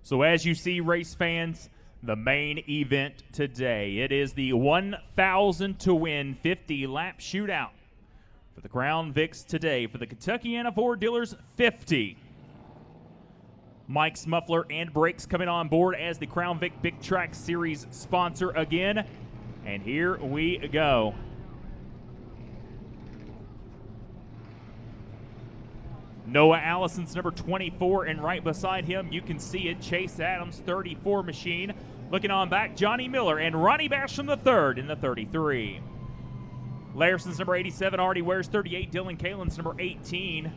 So as you see, race fans, the main event today, it is the 1,000 to win 50-lap shootout for the Crown Vics today for the Kentuckiana Ford Dealers 50. Mike's Muffler and Brakes coming on board as the Crown Vic Big Track Series sponsor again. And here we go. Noah Allison's number 24, and right beside him, you can see it, Chase Adams, 34 machine. Looking on back, Johnny Miller and Ronnie Basham III in the 33. Layerson's number 87 already wears 38. Dylan Kalin's number 18.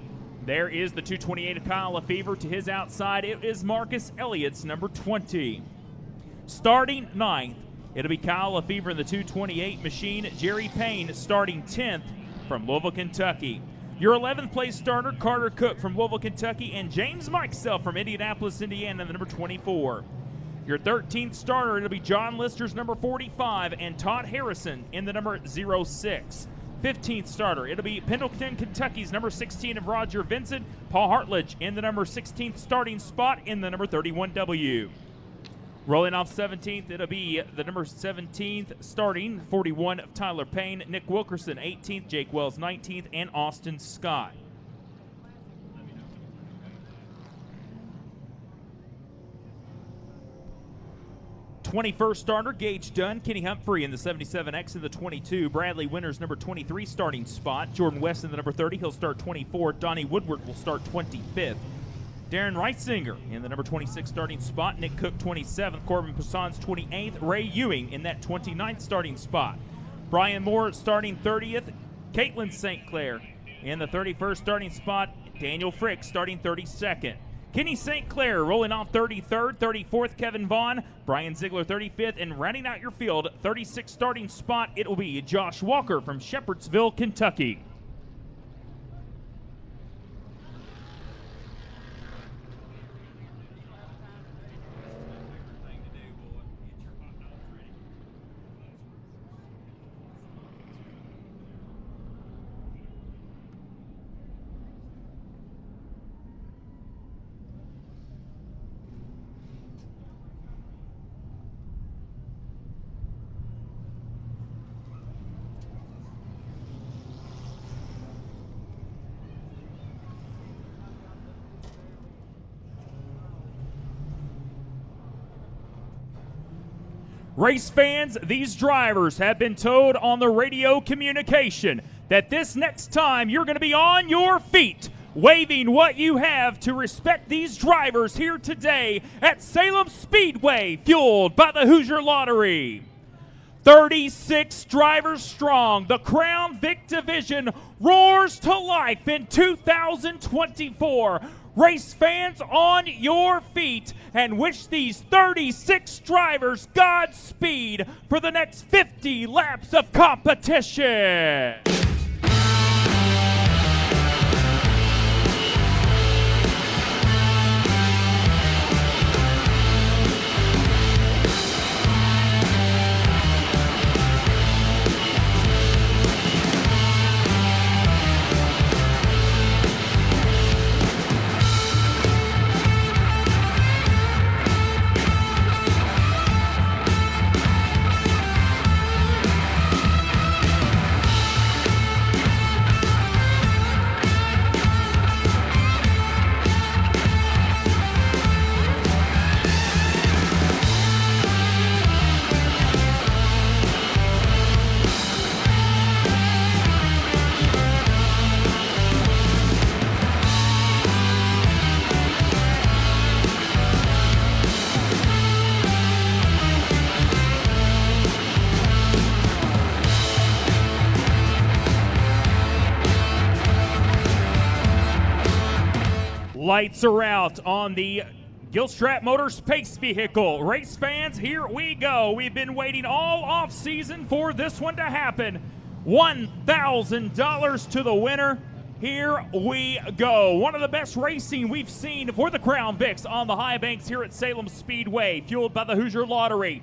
There is the 228 of Kyle Lefevre. To his outside, it is Marcus Elliott's number 20. Starting 9th, it'll be Kyle Lefevre in the 228 machine. Jerry Payne starting 10th from Louisville, Kentucky. Your 11th place starter, Carter Cook from Louisville, Kentucky, and James Mikesell from Indianapolis, Indiana, the number 24. Your 13th starter, it'll be John Lister's number 45 and Todd Harrison in the number 06. 15th starter, it'll be Pendleton, Kentucky's number 16 of Roger Vincent, Paul Hartledge in the number 16th starting spot in the number 31W. Rolling off 17th, it'll be the number 17th starting, 41 of Tyler Payne, Nick Wilkerson 18th, Jake Wells 19th, and Austin Scott. '21st starter, Gage Dunn, Kenny Humphrey in the 77X in the 22. Bradley Winters, number 23 starting spot. Jordan West in the number 30, he'll start 24th. Donnie Woodward will start 25th. Darren Reisinger in the number 26 starting spot. Nick Cook 27th. Corbin Poisson's 28th. Ray Ewing in that 29th starting spot. Brian Moore starting 30th. Caitlin St. Clair in the 31st starting spot. Daniel Frick starting 32nd. Kenny St. Clair rolling off 33rd. 34th, Kevin Vaughn. Brian Ziegler 35th. And rounding out your field, 36th starting spot, it will be Josh Walker from Shepherdsville, Kentucky. Race fans, these drivers have been told on the radio communication that this next time you're going to be on your feet, waving what you have to respect these drivers here today at Salem Speedway, fueled by the Hoosier Lottery. 36 drivers strong, the Crown Vic division roars to life in 2024. Race fans, on your feet, and wish these 36 drivers Godspeed for the next 50 laps of competition. Lights are out on the Gilstrap Motors Pace vehicle. Race fans, here we go. We've been waiting all off season for this one to happen. $1,000 to the winner. Here we go. One of the best racing we've seen for the Crown Vics on the high banks here at Salem Speedway, fueled by the Hoosier Lottery.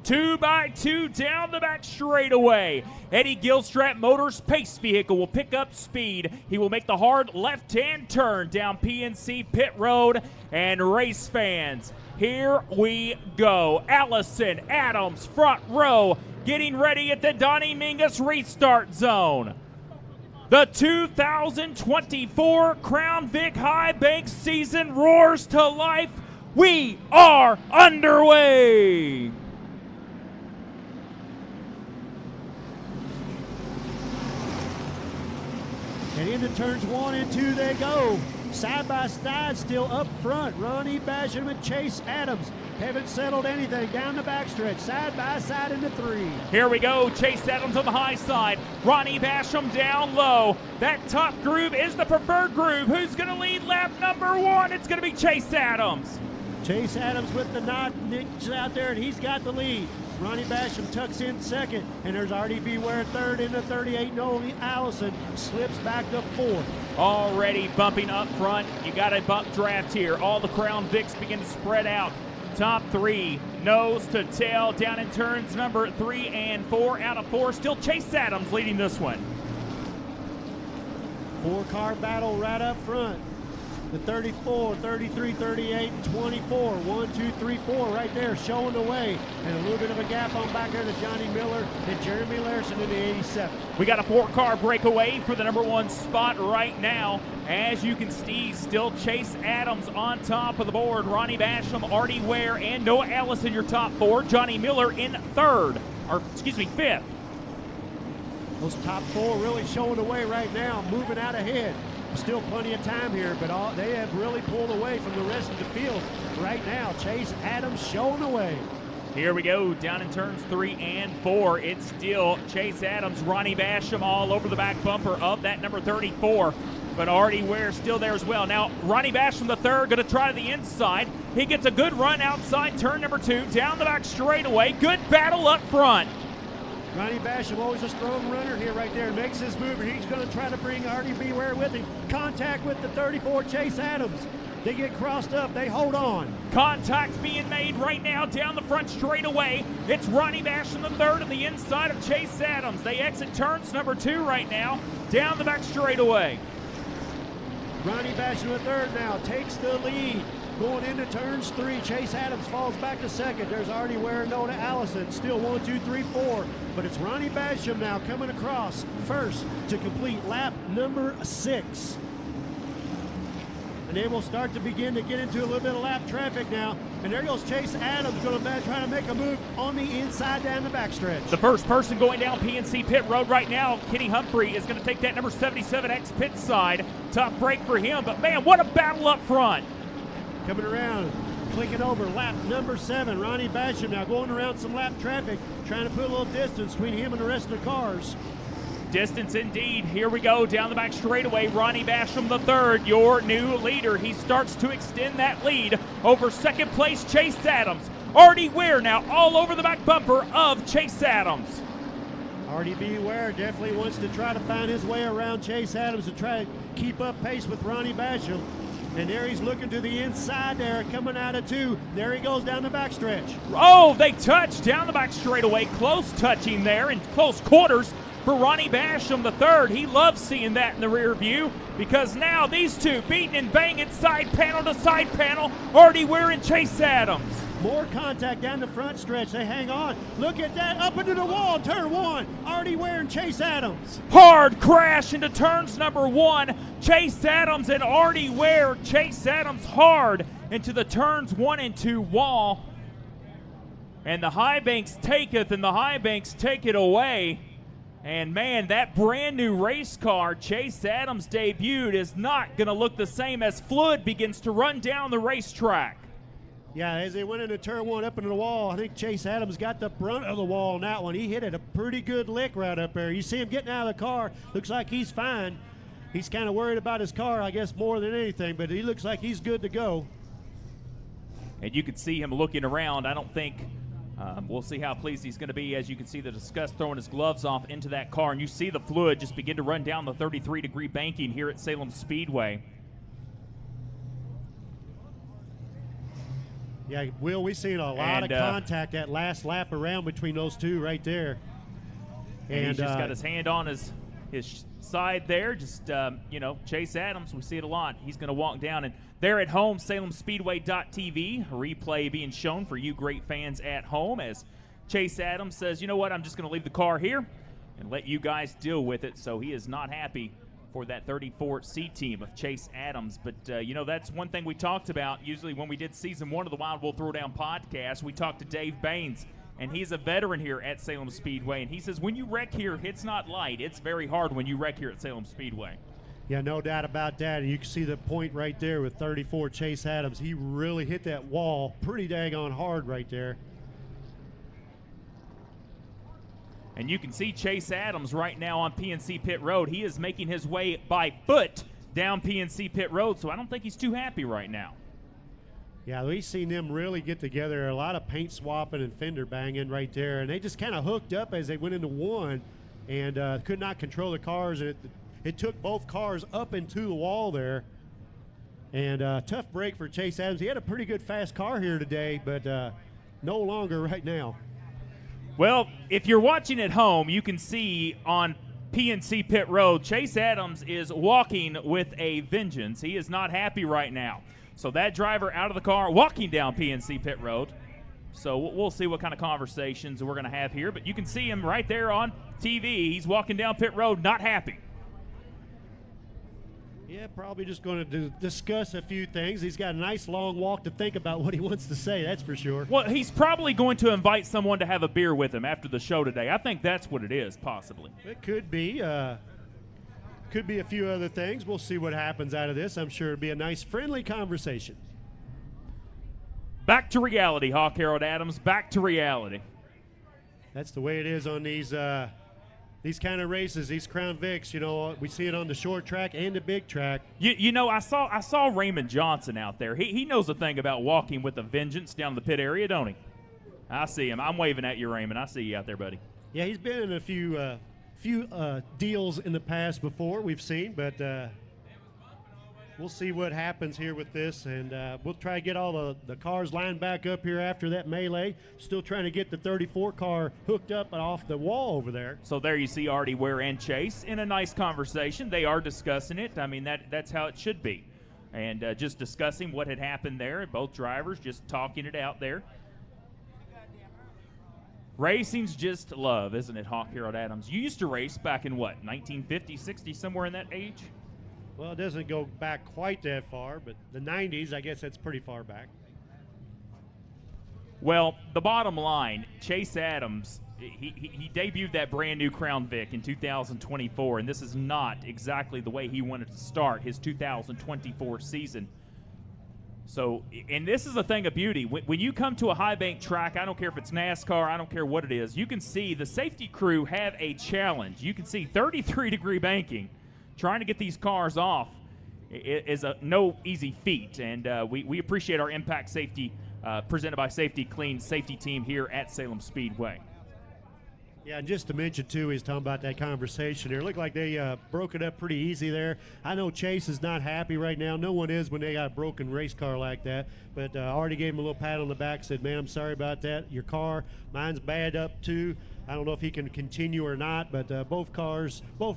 2 by 2 down the back straightaway. Eddie Gilstrap Motors Pace Vehicle will pick up speed. He will make the hard left-hand turn down PNC Pit Road. And race fans, here we go. Allison Adams, front row, getting ready at the Donnie Mingus restart zone. The 2024 Crown Vic High Bank season roars to life. We are underway. And into turns 1 and 2 they go. Side by side, still up front. Ronnie Basham and Chase Adams haven't settled anything down the backstretch. Side by side into 3. Here we go. Chase Adams on the high side. Ronnie Basham down low. That top groove is the preferred groove. Who's going to lead lap number 1? It's going to be Chase Adams. Chase Adams with the knot. Nick's out there, and he's got the lead. Ronnie Basham tucks in second, and there's already Beware third into 38. Nolan Allison slips back to 4th. Already bumping up front. You got a bump draft here. All the Crown Vics begin to spread out. Top 3, nose to tail, down in turns number 3 and 4. Out of 4, still Chase Adams leading this one. 4-car battle right up front. The 34, 33, 38, 24. 1, 2, 3, 4 right there showing the way. And a little bit of a gap on back there to Johnny Miller and Jeremy Larson in the 87. We got a 4-car breakaway for the number 1 spot right now. As you can see, still Chase Adams on top of the board. Ronnie Basham, Artie Ware, and Noah Ellis in your top 4. Johnny Miller in 5th. Those top 4 really showing the way right now, moving out ahead. Still plenty of time here, but they have really pulled away from the rest of the field right now. Chase Adams showing the way. Here we go, down in turns 3 and 4. It's still Chase Adams, Ronnie Basham all over the back bumper of that number 34. But Artie Ware still there as well. Now, Ronnie Basham the third going to try to the inside. He gets a good run outside turn number 2, down the back straightaway. Good battle up front. Ronnie Basham, always a strong runner here right there, makes his move, and he's going to try to bring Artie Beware with him. Contact with the 34, Chase Adams. They get crossed up, they hold on. Contact being made right now down the front straightaway. It's Ronnie Basham the third on the inside of Chase Adams. They exit turns number 2 right now, down the back straightaway. Ronnie Basham the third now takes the lead. Going into turns 3, Chase Adams falls back to second. There's Artie Ware and Noah Allison. Still 1, 2, 3, 4. But it's Ronnie Basham now coming across first to complete lap number 6. And they will start to begin to get into a little bit of lap traffic now. And there goes Chase Adams going to try to make a move on the inside down the backstretch. The first person going down PNC Pit Road right now, Kenny Humphrey, is going to take that number 77X pit side. Tough break for him, but man, what a battle up front. Coming around, clicking over, lap number 7. Ronnie Basham now going around some lap traffic, trying to put a little distance between him and the rest of the cars. Distance indeed. Here we go, down the back straightaway. Ronnie Basham the third, your new leader. He starts to extend that lead over second place Chase Adams. Artie Ware now all over the back bumper of Chase Adams. Artie Beware definitely wants to try to find his way around Chase Adams and try to keep up pace with Ronnie Basham. And there he's looking to the inside there, coming out of 2. There he goes down the backstretch. Oh, they touch down the back straightaway. Close touching there in close quarters for Ronnie Basham the third. He loves seeing that in the rear view because now these two beating and banging side panel to side panel. Artie Ware and Chase Adams. More contact down the front stretch. They hang on. Look at that. Up into the wall. Turn 1. Artie Ware and Chase Adams. Hard crash into turns number 1. Chase Adams and Artie Ware. Chase Adams hard into the turns 1 and 2 wall. And the high banks taketh, and the high banks take it away. And man, that brand new race car Chase Adams debuted is not going to look the same as fluid begins to run down the racetrack. Yeah, as they went into turn 1 up into the wall, I think Chase Adams got the brunt of the wall on that one. He hit it a pretty good lick right up there. You see him getting out of the car. Looks like he's fine. He's kind of worried about his car, I guess, more than anything, but he looks like he's good to go. And you can see him looking around. I don't think we'll see how pleased he's going to be. As you can see, the disgust throwing his gloves off into that car, and you see the fluid just begin to run down the 33-degree banking here at Salem Speedway. Yeah, Will, we've seen a lot of contact that last lap around between those two right there. And he's just got his hand on his side there. Just, you know, Chase Adams, we see it a lot. He's going to walk down. And there at home, SalemSpeedway.tv, replay being shown for you great fans at home as Chase Adams says, you know what, I'm just going to leave the car here and let you guys deal with it. So he is not happy for that 34C team of Chase Adams. But, you know, that's one thing we talked about. Usually when we did Season 1 of the Wild Will Throwdown podcast, we talked to Dave Baines, and he's a veteran here at Salem Speedway. And he says when you wreck here, it's not light. It's very hard when you wreck here at Salem Speedway. Yeah, no doubt about that. And you can see the point right there with 34 Chase Adams. He really hit that wall pretty daggone hard right there. And you can see Chase Adams right now on PNC Pit Road. He is making his way by foot down PNC Pit Road, so I don't think he's too happy right now. Yeah, we've seen them really get together. A lot of paint swapping and fender banging right there. And they just kind of hooked up as they went into one and could not control the cars. It took both cars up into the wall there. And tough break for Chase Adams. He had a pretty good fast car here today, but no longer right now. Well, if you're watching at home, you can see on PNC Pit Road, Chase Adams is walking with a vengeance. He is not happy right now. So that driver out of the car, walking down PNC Pit Road. So we'll see what kind of conversations we're going to have here. But you can see him right there on TV. He's walking down pit road, not happy. Yeah, probably just going to discuss a few things. He's got a nice long walk to think about what he wants to say, that's for sure. Well, he's probably going to invite someone to have a beer with him after the show today. I think that's what it is, possibly. It could be. Could be a few other things. We'll see what happens out of this. I'm sure it'll be a nice, friendly conversation. Back to reality, Hawk Harold Adams. Back to reality. That's the way it is on these kind of races, these Crown Vics. You know, we see it on the short track and the big track. You know, I saw Raymond Johnson out there. He knows a thing about walking with a vengeance down the pit area, don't he? I see him. I'm waving at you, Raymond. I see you out there, buddy. Yeah, he's been in a few deals in the past before we've seen, but we'll see what happens here with this, and we'll try to get all the cars lined back up here after that melee. Still trying to get the 34 car hooked up and off the wall over there. So there you see Artie Ware and Chase in a nice conversation. They are discussing it. I mean, that's how it should be. And just discussing what had happened there. Both drivers just talking it out there. Racing's just love, isn't it, Hawk Harold Adams? You used to race back in what, 1950, 60, somewhere in that age? Well, it doesn't go back quite that far, but the 90s, I guess that's pretty far back. Well, the bottom line, Chase Adams, he debuted that brand new Crown Vic in 2024, and this is not exactly the way he wanted to start his 2024 season. So, and this is a thing of beauty. When you come to a high bank track, I don't care if it's NASCAR, I don't care what it is, you can see the safety crew have a challenge. You can see 33-degree banking. Trying to get these cars off is no easy feat, and we appreciate our Impact Safety presented by Safety Clean safety team here at Salem Speedway. Yeah, and just to mention, too, he's talking about that conversation here. It looked like they broke it up pretty easy there. I know Chase is not happy right now. No one is when they got a broken race car like that. But already gave him a little pat on the back, said, man, I'm sorry about that. Your car, mine's bad up, too. I don't know if he can continue or not, but both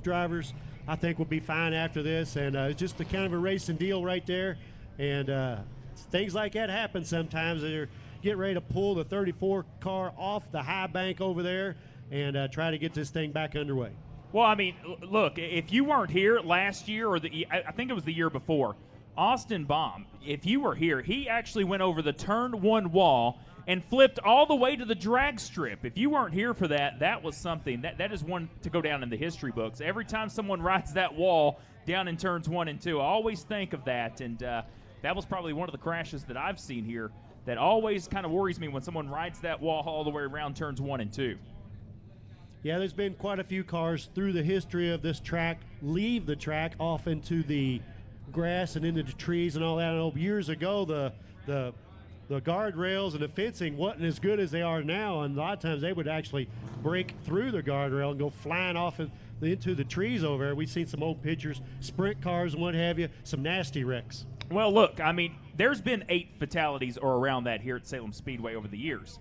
drivers, I think will be fine after this. And it's just a kind of a racing deal right there. And things like that happen sometimes. They're getting ready to pull the 34 car off the high bank over there and try to get this thing back underway. Well, I mean, look, if you weren't here last year, or I think it was the year before, Austin Baum, if you were here, he actually went over the turn one wall and flipped all the way to the drag strip. If you weren't here for that, that was something. That is one to go down in the history books. Every time someone rides that wall down in turns 1 and 2, I always think of that. And that was probably one of the crashes that I've seen here that always kind of worries me when someone rides that wall all the way around turns 1 and 2. Yeah, there's been quite a few cars through the history of this track leave the track off into the grass and into the trees and all that. I know years ago the guardrails and the fencing wasn't as good as they are now, and a lot of times they would actually break through the guardrail and go flying off into the trees over there. We've seen some old pictures, sprint cars and what have you, some nasty wrecks. Well, look, I mean, there's been 8 fatalities or around that here at Salem Speedway over the years.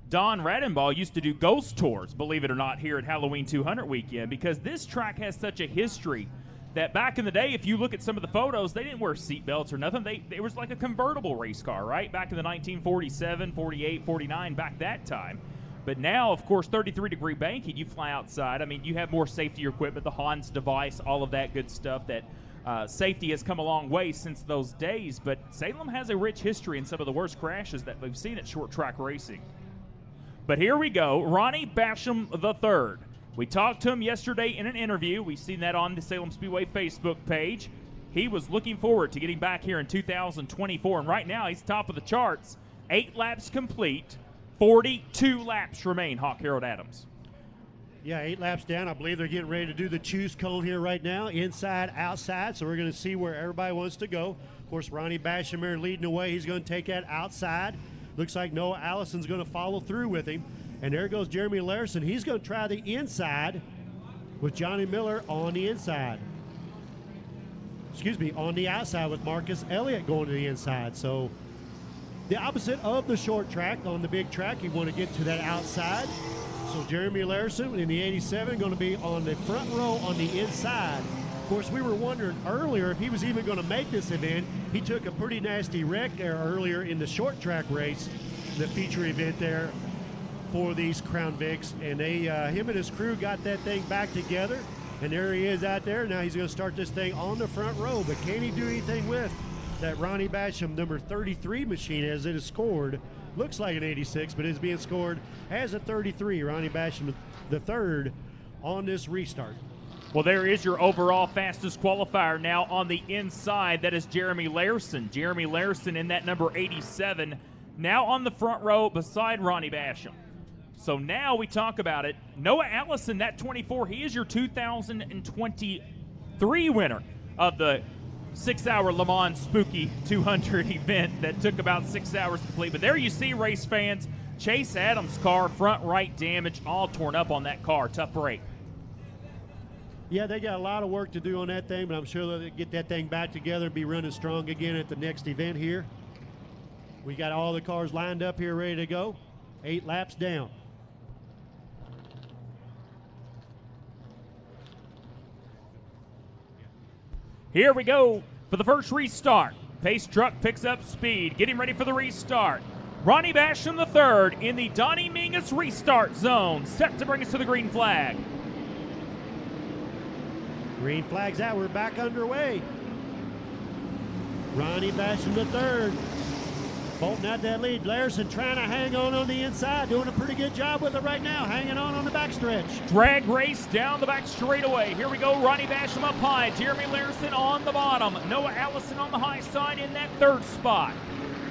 Don Radenbaugh used to do ghost tours, believe it or not, here at Halloween 200 weekend, because this track has such a history that back in the day, if you look at some of the photos, they didn't wear seat belts or nothing. It was like a convertible race car, right? Back in the 1947, 48, 49, back that time. But now, of course, 33-degree banking, you fly outside. I mean, you have more safety equipment, the Hans device, all of that good stuff. That safety has come a long way since those days. But Salem has a rich history in some of the worst crashes that we've seen at short track racing. But here we go, Ronnie Basham III. We talked to him yesterday in an interview. We've seen that on the Salem Speedway Facebook page. He was looking forward to getting back here in 2024, and right now he's top of the charts. 8 laps complete, 42 laps remain, Hawk Harold Adams. Yeah, 8 laps down. I believe they're getting ready to do the choose cone here right now, inside, outside, so we're going to see where everybody wants to go. Of course, Ronnie Basham here leading the way. He's going to take that outside. Looks like Noah Allison's going to follow through with him. And there goes Jeremy Larson. He's going to try the inside with Johnny Miller on the inside. Excuse me, on the outside with Marcus Elliott going to the inside. So the opposite of the short track. On the big track, you want to get to that outside. So Jeremy Larson in the 87 going to be on the front row on the inside. Of course, we were wondering earlier if he was even going to make this event. He took a pretty nasty wreck there earlier in the short track race, the feature event there for these Crown Vics, and him and his crew got that thing back together, and there he is out there. Now he's going to start this thing on the front row, but can he do anything with that Ronnie Basham number 33 machine as it is scored? Looks like an 86, but is being scored as a 33. Ronnie Basham the third on this restart. Well, there is your overall fastest qualifier now on the inside. That is Jeremy Larson. Jeremy Larson in that number 87, now on the front row beside Ronnie Basham. So now we talk about it. Noah Allison, that 24, he is your 2023 winner of the 6-hour Le Mans Spooky 200 event that took about 6 hours to complete. But there you see, race fans, Chase Adams' car, front right damage, all torn up on that car. Tough break. Yeah, they got a lot of work to do on that thing, but I'm sure they'll get that thing back together and be running strong again at the next event here. We got all the cars lined up here ready to go. 8 laps down. Here we go for the first restart. Pace truck picks up speed, getting ready for the restart. Ronnie Basham III in the Donnie Mingus restart zone, set to bring us to the green flag. Green flag's out, we're back underway. Ronnie Basham III bolting out that lead. Larson trying to hang on the inside, doing a pretty good job with it right now, hanging on the backstretch. Drag race down the back straightaway. Here we go, Ronnie Basham up high, Jeremy Larson on the bottom, Noah Allison on the high side in that 3rd spot.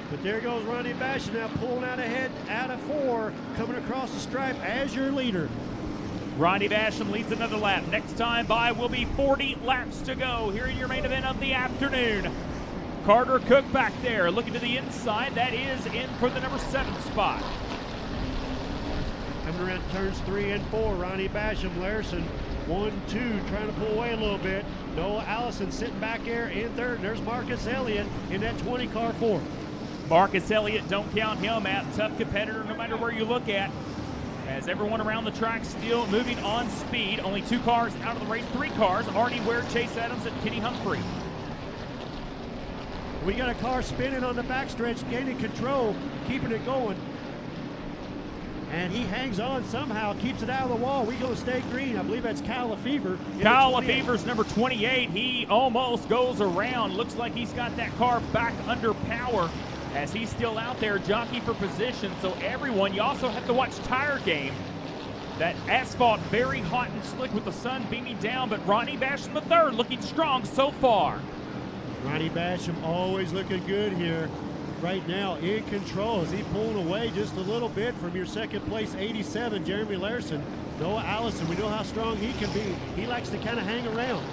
But there goes Ronnie Basham now pulling out ahead out of 4, coming across the stripe as your leader. Ronnie Basham leads another lap. Next time by will be 40 laps to go here in your main event of the afternoon. Carter Cook back there looking to the inside. That is in for the number 7 spot. Coming around turns 3 and 4, Ronnie Basham, Larson, 1, 2, trying to pull away a little bit. Noah Allison sitting back there in 3rd. And there's Marcus Elliott in that 20 car 4th. Marcus Elliott, don't count him out. Tough competitor no matter where you look at. As everyone around the track still moving on speed. Only 2 cars out of the race, 3 cars. Artie Ware, Chase Adams, and Kenny Humphrey. We got a car spinning on the backstretch, gaining control, keeping it going. And he hangs on somehow, keeps it out of the wall. We go to stay green. I believe that's Kyle Lefevre. Kyle Lefevre's number 28. He almost goes around. Looks like he's got that car back under power as he's still out there jockeying for position. So everyone, you also have to watch tire game. That asphalt very hot and slick with the sun beaming down, but Ronnie Basham III looking strong so far. Ronnie Basham always looking good here. Right now in control. Is he pulling away just a little bit from your 2nd place 87, Jeremy Larson. Noah Allison, we know how strong he can be. He likes to kind of hang around.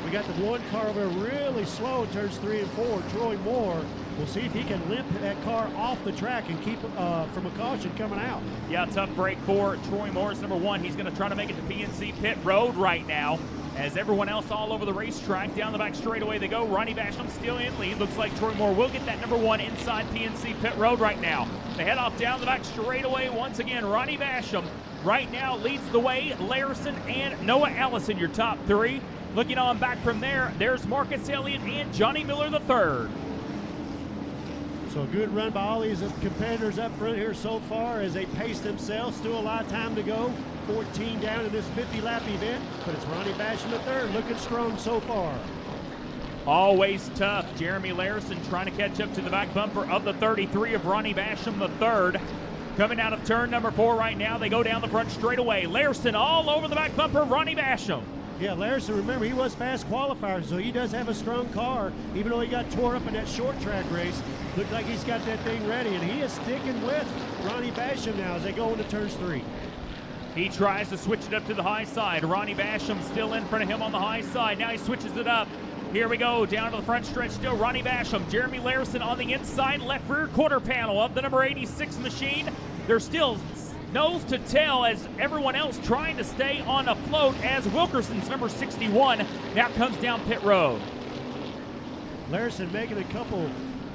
We got the 1 car over really slow in turns 3 and 4, Troy Moore. We'll see if he can limp that car off the track and keep from a caution coming out. Yeah, tough break for Troy Moore's number 1. He's going to try to make it to PNC Pit Road right now. as everyone else all over the racetrack. Down the back straightaway they go. Ronnie Basham still in lead. Looks like Troy Moore will get that number 1 inside PNC pit road right now. They head off down the back straightaway once again. Ronnie Basham right now leads the way. Larison and Noah Allison, your top 3. Looking on back from there, there's Marcus Elliott and Johnny Miller III. So a good run by all these competitors up front here so far as they pace themselves. Still a lot of time to go. 14 down in this 50-lap event, but it's Ronnie Basham III looking strong so far. Always tough. Jeremy Larison trying to catch up to the back bumper of the 33 of Ronnie Basham III. Coming out of turn number 4 right now, they go down the front straightaway. Larison all over the back bumper of Ronnie Basham. Yeah, Larison, remember, he was fast qualifier, so he does have a strong car, even though he got tore up in that short track race. Looked like he's got that thing ready, and he is sticking with Ronnie Basham now as they go into turns 3. He tries to switch it up to the high side. Ronnie Basham still in front of him on the high side. Now he switches it up. Here we go, down to the front stretch still. Ronnie Basham, Jeremy Larison on the inside left rear quarter panel of the number 86 machine. They're still nose to tail as everyone else trying to stay on afloat as Wilkerson's number 61 now comes down pit road. Larison making a couple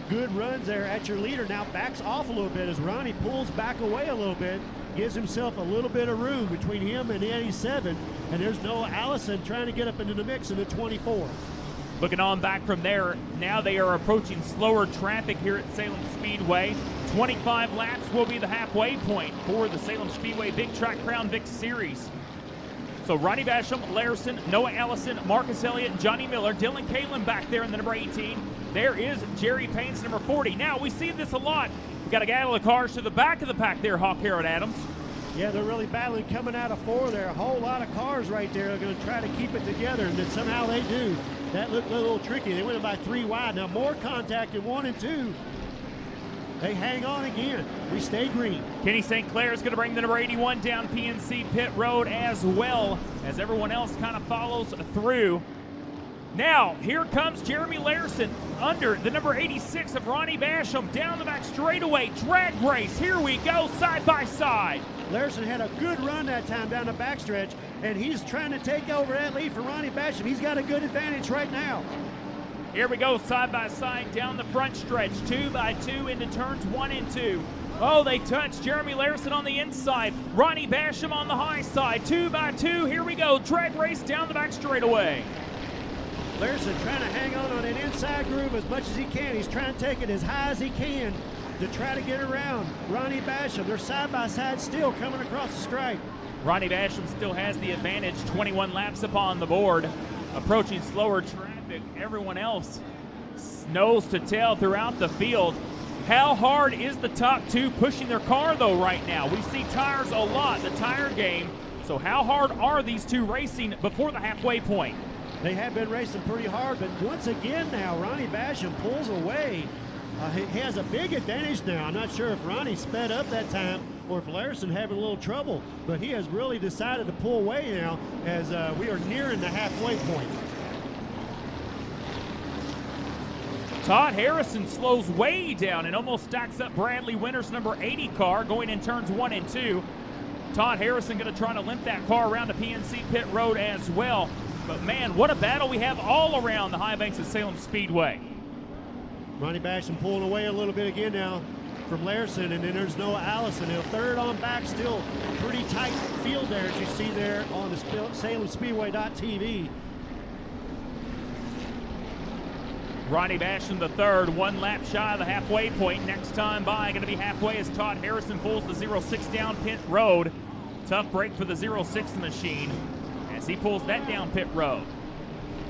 good runs there at your leader. Now backs off a little bit as Ronnie pulls back away a little bit. Gives himself a little bit of room between him and the 87. And there's Noah Allison trying to get up into the mix in the 24. Looking on back from there, now they are approaching slower traffic here at Salem Speedway. 25 laps will be the halfway point for the Salem Speedway Big Track Crown Vic Series. So Ronnie Basham, Larison, Noah Allison, Marcus Elliott, and Johnny Miller. Dylan Kalin back there in the number 18. There is Jerry Payne's number 40. Now we see this a lot. We got a gaggle of cars to the back of the pack there, Hawk Harold Adams. Yeah, they're really battling coming out of 4 there. A whole lot of cars right there. They're going to try to keep it together, and then somehow they do. That looked a little tricky. They went about 3 wide. Now more contact in 1 and 2. They hang on again. We stay green. Kenny St. Clair is going to bring the number 81 down PNC pit road as well as everyone else kind of follows through. Now, here comes Jeremy Larison under the number 86 of Ronnie Basham down the back straightaway. Drag race. Here we go, side by side. Larison had a good run that time down the backstretch, and he's trying to take over that lead for Ronnie Basham. He's got a good advantage right now. Here we go, side by side down the front stretch, 2 by 2 into turns 1 and 2. Oh, they touch Jeremy Larison on the inside. Ronnie Basham on the high side, 2 by 2. Here we go, drag race down the back straightaway. Larison trying to hang on an inside groove as much as he can. He's trying to take it as high as he can to try to get around Ronnie Basham. They're side by side still coming across the stripe. Ronnie Basham still has the advantage, 21 laps upon the board. Approaching slower traffic, everyone else nose to tail throughout the field. How hard is the top 2 pushing their car though right now? We see tires a lot, the tire game. So how hard are these 2 racing before the halfway point? They have been racing pretty hard, but once again now, Ronnie Basham pulls away. He has a big advantage now. I'm not sure if Ronnie sped up that time or if Larison having a little trouble, but he has really decided to pull away now as we are nearing the halfway point. Todd Harrison slows way down and almost stacks up Bradley Winter's number 80 car going in turns 1 and 2. Todd Harrison going to try to limp that car around the PNC pit road as well. But man, what a battle we have all around the high banks of Salem Speedway. Ronnie Basham pulling away a little bit again now from Larison, and then there's Noah Allison. Now third on back, still pretty tight field there as you see there on the SalemSpeedway.tv. Ronnie Basham the third, 1 lap shy of the halfway point. Next time by, going to be halfway as Todd Harrison pulls the 06 down pit road. Tough break for the 06 machine as he pulls that down pit road.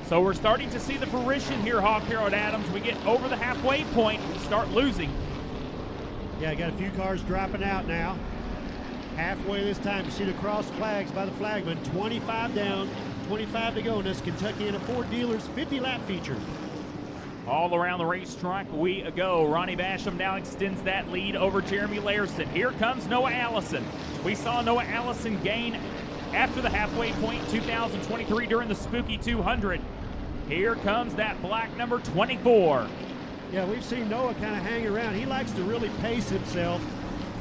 So we're starting to see the fruition here, Hawk Harold Adams. We get over the halfway point and start losing. Yeah, I got a few cars dropping out now. Halfway this time, you see the cross flags by the flagman. 25 down, 25 to go in this Kentucky and Ford Dealers 50-lap feature. All around the racetrack we go. Ronnie Basham now extends that lead over Jeremy Larison. Here comes Noah Allison. We saw Noah Allison gain after the halfway point 2023 during the Spooky 200. Here comes that black number 24. Yeah, we've seen Noah kind of hang around. He likes to really pace himself,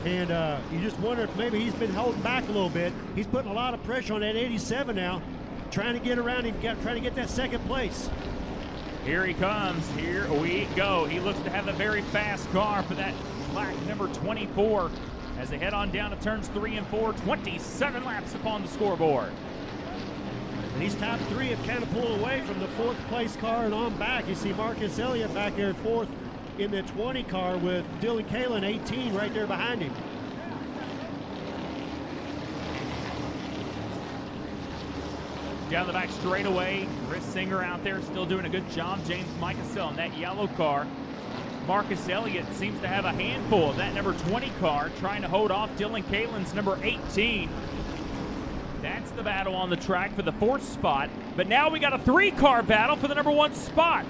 and you just wonder if maybe he's been holding back a little bit. He's putting a lot of pressure on that 87 now. trying to get around him, trying to get that second place. Here he comes. Here we go. He looks to have a very fast car for that black number 24 as they head on down to turns 3 and 4. 27 laps upon the scoreboard. And these top three have kind of pulled away from the fourth place car and on back. You see Marcus Elliott back there fourth in the 20 car with Dylan Kalin 18 right there behind him. Down the back straightaway, Chris Singer out there still doing a good job. James Micasell in that yellow car. Marcus Elliott seems to have a handful of that number 20 car, trying to hold off Dylan Kalin's number 18. That's the battle on the track for the fourth spot. But now we got a three-car battle for the number 1 spot.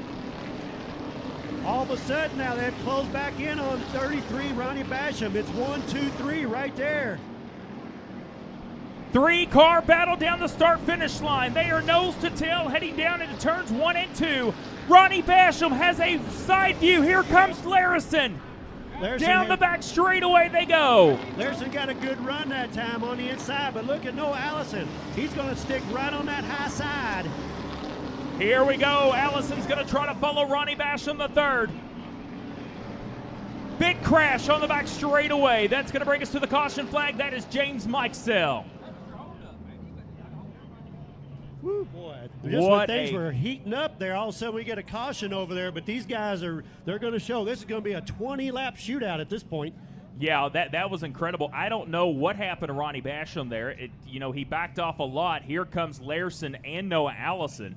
All of a sudden now they've closed back in on 33, Ronnie Basham. It's 1, 2, 3 right there. Three-car battle down the start-finish line. They are nose to tail heading down into turns 1 and 2. Ronnie Basham has a side view. Here comes Larison. Down the back straightaway they go. Larison got a good run that time on the inside, but look at Noah Allison. He's going to stick right on that high side. Here we go. Allison's going to try to follow Ronnie Basham the third. Big crash on the back straightaway. That's going to bring us to the caution flag. That is James Micasell. Woo, boy. Just when things were heating up there, all of a sudden we get a caution over there, but these guys they're going to show. This is going to be a 20-lap shootout at this point. Yeah, that was incredible. I don't know what happened to Ronnie Basham there. He backed off a lot. Here comes Larison and Noah Allison.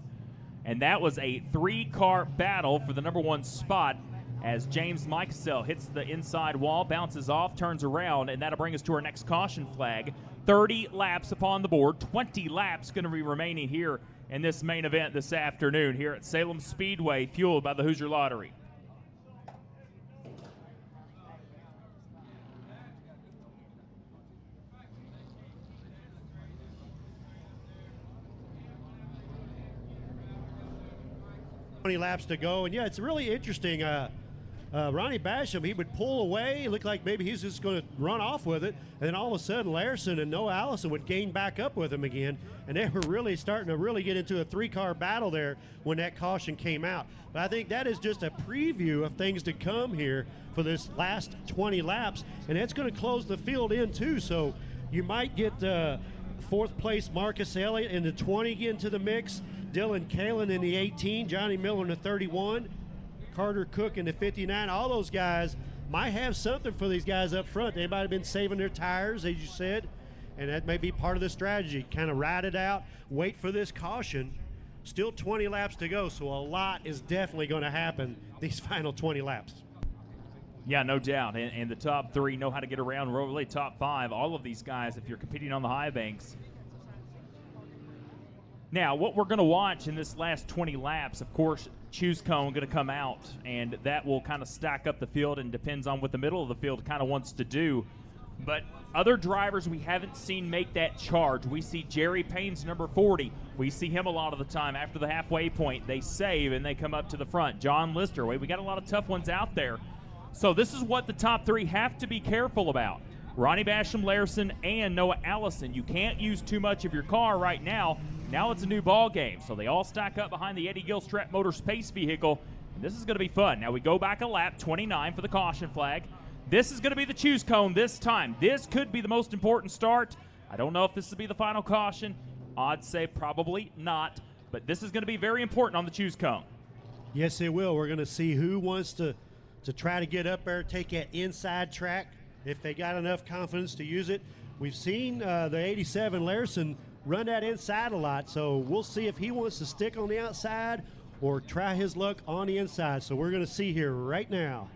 And that was a three-car battle for the number 1 spot as James Micasell hits the inside wall, bounces off, turns around, and that'll bring us to our next caution flag. 30 laps upon the board. 20 laps going to be remaining here in this main event this afternoon here at Salem Speedway, fueled by the Hoosier Lottery. Laps to go, and yeah, it's really interesting. Ronnie Basham, he would pull away. It looked like maybe he's just going to run off with it, and then all of a sudden Larison and Noah Allison would gain back up with him again, and they were really starting to really get into a three-car battle there when that caution came out. But I think that is just a preview of things to come here for this last 20 laps, and that's going to close the field in too, so you might get fourth place Marcus Elliott in the 20 into the mix, Dylan Kalin in the 18, Johnny Miller in the 31, Carter Cook in the 59. All those guys might have something for these guys up front. They might have been saving their tires, as you said, and that may be part of the strategy. Kind of ride it out, wait for this caution. Still 20 laps to go, so a lot is definitely going to happen these final 20 laps. Yeah, no doubt. And the top three know how to get around, really top five. All of these guys, if you're competing on the high banks. Now, what we're going to watch in this last 20 laps, of course, choose cone going to come out, and that will kind of stack up the field and depends on what the middle of the field kind of wants to do. But other drivers we haven't seen make that charge. We see Jerry Payne's number 40. We see him a lot of the time after the halfway point. They save and they come up to the front. John Lister, we got a lot of tough ones out there. So this is what the top three have to be careful about. Ronnie Basham, Larison, and Noah Allison. You can't use too much of your car right now. Now it's a new ball game. So they all stack up behind the Eddie Gilstrap Motors Pace vehicle. And this is going to be fun. Now we go back a lap, 29 for the caution flag. This is going to be the choose cone this time. This could be the most important start. I don't know if this will be the final caution. Odds say probably not. But this is going to be very important on the choose cone. Yes, it will. We're going to see who wants to try to get up there, take that inside track, if they got enough confidence to use it. We've seen the 87 Larison run that inside a lot, so we'll see if he wants to stick on the outside or try his luck on the inside. So we're going to see here right now.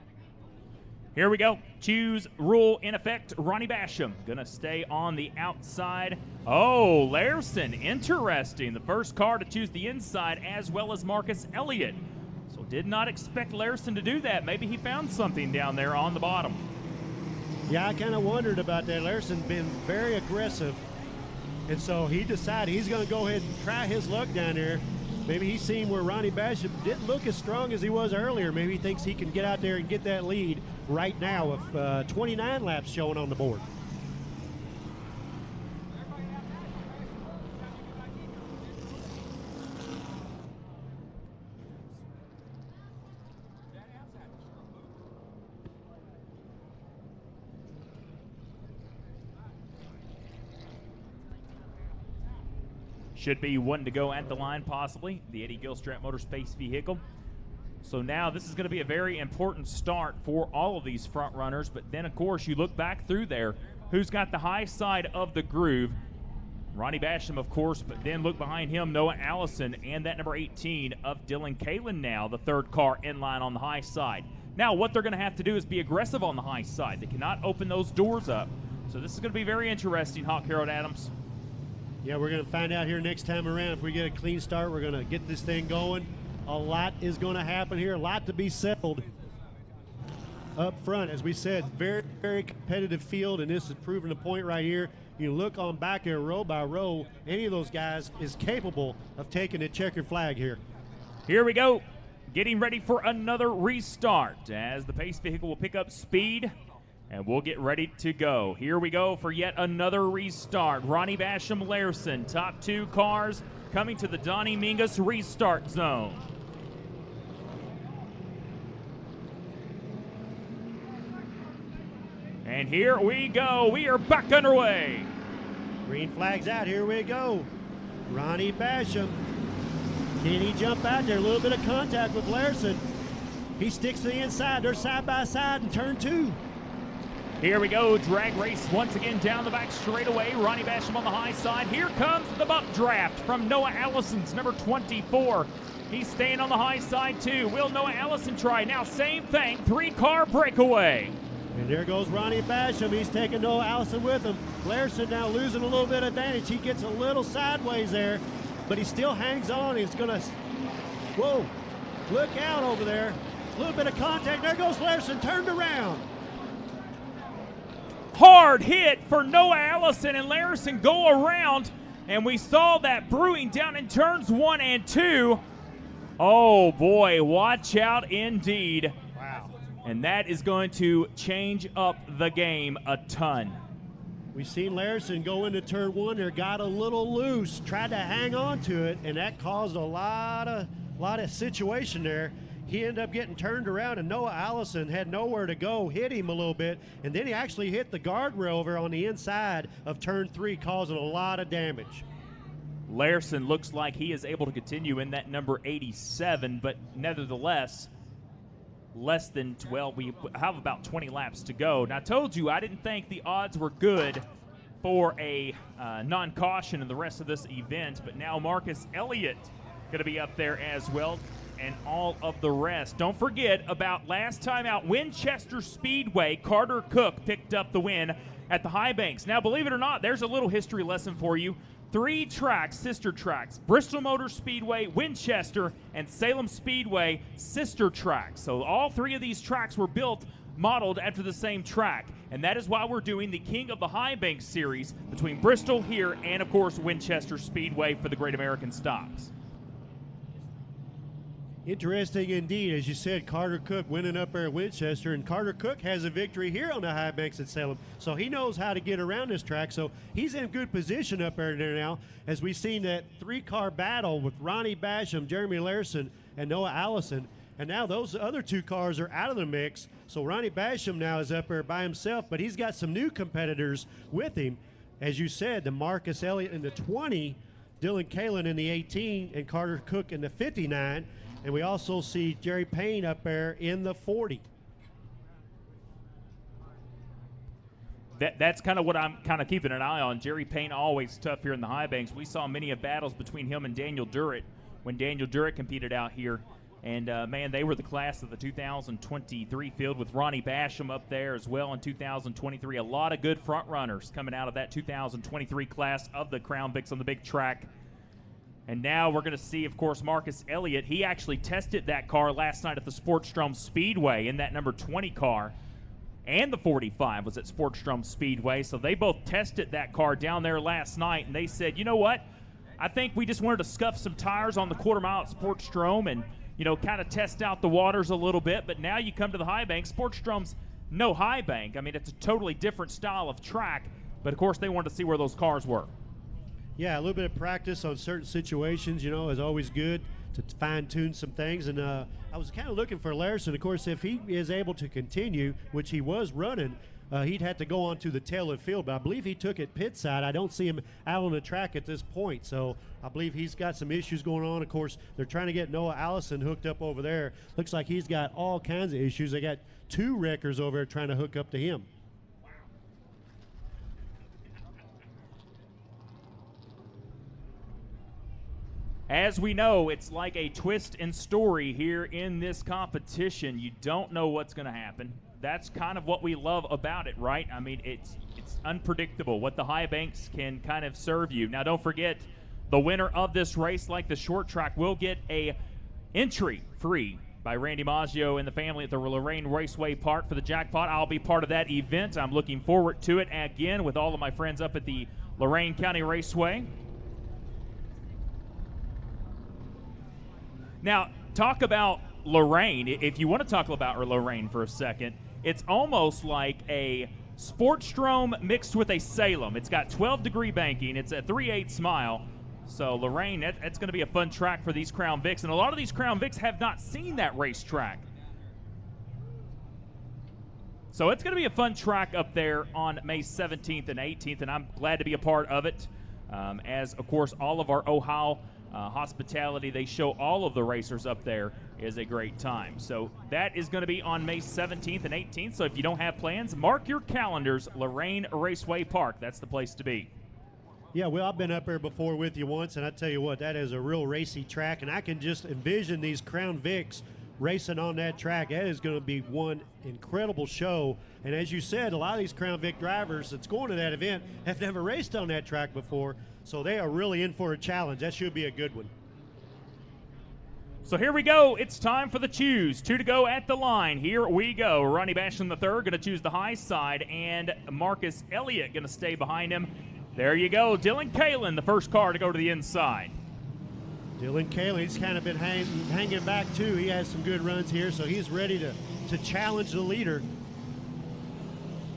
Here we go. Choose rule in effect. Ronnie Basham going to stay on the outside. Oh, Larison, interesting. The first car to choose the inside, as well as Marcus Elliott. So did not expect Larison to do that. Maybe he found something down there on the bottom. Yeah, I kind of wondered about that. Larison been very aggressive, and so he decided he's going to go ahead and try his luck down there. Maybe he's seen where Ronnie Basham didn't look as strong as he was earlier. Maybe he thinks he can get out there and get that lead right now with 29 laps showing on the board. Should be one to go at the line, possibly, the Eddie Gilstrap Motorspace vehicle. So now this is going to be a very important start for all of these front runners. But then, of course, you look back through there. Who's got the high side of the groove? Ronnie Basham, of course, but then look behind him, Noah Allison, and that number 18 of Dylan Kalin now, the third car in line on the high side. Now, what they're going to have to do is be aggressive on the high side. They cannot open those doors up. So this is going to be very interesting, Hawk Harold Adams. Yeah, we're going to find out here next time around. If we get a clean start, we're going to get this thing going. A lot is going to happen here, a lot to be settled up front. As we said, very, very competitive field, and this is proving the point right here. You look on back here row by row, any of those guys is capable of taking a checkered flag here. Here we go, getting ready for another restart as the pace vehicle will pick up speed. And we'll get ready to go. Here we go for yet another restart. Ronnie Basham, Larson, top two cars coming to the Donnie Mingus restart zone. And here we go. We are back underway. Green flag's out. Here we go. Ronnie Basham. Can he jump out there? A little bit of contact with Larson. He sticks to the inside. They're side by side in turn two. Here we go, drag race once again down the back straightaway. Ronnie Basham on the high side. Here comes the bump draft from Noah Allison's number 24. He's staying on the high side too. Will Noah Allison try? Now same thing, three-car breakaway. And there goes Ronnie Basham. He's taking Noah Allison with him. Larson now losing a little bit of advantage. He gets a little sideways there, but he still hangs on. He's gonna, whoa, look out over there. A little bit of contact. There goes Larson, turned around. Hard hit for Noah Allison, and Larson go around, and we saw that brewing down in turns 1 and 2. Oh boy, watch out indeed. Wow. And that is going to change up the game a ton. We've seen Larson go into turn 1 there, got a little loose, tried to hang on to it, and that caused a lot of situation there. He ended up getting turned around, and Noah Allison had nowhere to go, hit him a little bit, and then he actually hit the guardrail over on the inside of turn 3, causing a lot of damage. Larson looks like he is able to continue in that number 87, but nevertheless, less than 12. We have about 20 laps to go. Now, I told you I didn't think the odds were good for a non-caution in the rest of this event, but now Marcus Elliott going to be up there as well, and all of the rest. Don't forget about last time out, Winchester Speedway. Carter Cook picked up the win at the High Banks. Now, believe it or not, there's a little history lesson for you. 3 tracks, sister tracks: Bristol Motor Speedway, Winchester, and Salem Speedway, sister tracks. So all 3 of these tracks were built, modeled after the same track. And that is why we're doing the King of the High Banks series between Bristol here and, of course, Winchester Speedway for the Great American Stocks. Interesting indeed. As you said, Carter Cook winning up there at Winchester, and Carter Cook has a victory here on the High Banks at Salem, so he knows how to get around this track, so he's in good position up there now, as we've seen that 3-car battle with Ronnie Basham, Jeremy Larson, and Noah Allison, and now those other 2 cars are out of the mix, so Ronnie Basham now is up there by himself, but he's got some new competitors with him. As you said, the Marcus Elliott in the 20, Dylan Kalin in the 18, and Carter Cook in the 59. And we also see Jerry Payne up there in the 40. That's kind of what I'm kind of keeping an eye on. Jerry Payne always tough here in the High Banks. We saw many of battles between him and Daniel Durrett when Daniel Durrett competed out here. And, man, they were the class of the 2023 field with Ronnie Basham up there as well in 2023. A lot of good front runners coming out of that 2023 class of the Crown Vics on the big track. And now we're going to see, of course, Marcus Elliott. He actually tested that car last night at the Sportstrom Speedway in that number 20 car. And the 45 was at Sportstrom Speedway. So they both tested that car down there last night. And they said, you know what? I think we just wanted to scuff some tires on the quarter mile at Sportstrom and, you know, kind of test out the waters a little bit. But now you come to the High Bank. Sportstrom's no high bank. I mean, it's a totally different style of track. But, of course, they wanted to see where those cars were. Yeah, a little bit of practice on certain situations, you know, is always good to fine-tune some things. And I was kind of looking for Larson. Of course, if he is able to continue, which he was running, he'd have to go onto the tail of the field, but I believe he took it pit side. I don't see him out on the track at this point, so I believe he's got some issues going on. Of course, they're trying to get Noah Allison hooked up over there. Looks like he's got all kinds of issues. They got 2 wreckers over there trying to hook up to him. As we know, it's like a twist and story here in this competition. You don't know what's going to happen. That's kind of what we love about it, right? I mean, it's unpredictable what the high banks can kind of serve you. Now, don't forget, the winner of this race, like the short track, will get a entry free by Randy Maggio and the family at the Lorraine Raceway Park for the jackpot. I'll be part of that event. I'm looking forward to it again with all of my friends up at the Lorain County Raceway. Now, talk about Lorain. If you want to talk about Lorain for a second, it's almost like a Sportstrom mixed with a Salem. It's got 12-degree banking. It's a 3/8 mile. So Lorain, that's going to be a fun track for these Crown Vics. And a lot of these Crown Vics have not seen that racetrack. So it's going to be a fun track up there on May 17th and 18th, and I'm glad to be a part of it. As, of course, all of our Ohio hospitality, they show all of the racers up there is a great time. So that is going to be on May 17th and 18th. So if you don't have plans, mark your calendars. Lorain Raceway Park, that's the place to be. Yeah, well, I've been up there before with you once, and I tell you what, that is a real racy track, and I can just envision these Crown Vics racing on that track. That is going to be one incredible show. And as you said, a lot of these Crown Vic drivers that's going to that event have never raced on that track before, so they are really in for a challenge. That should be a good one. So here we go. It's time for the choose. 2 to go at the line. Here we go. Ronnie Basham III going to choose the high side, and Marcus Elliott going to stay behind him. There you go. Dylan Kalin, the first car to go to the inside. Dylan Kalin, he's kind of been hanging back too. He has some good runs here, so he's ready to challenge the leader.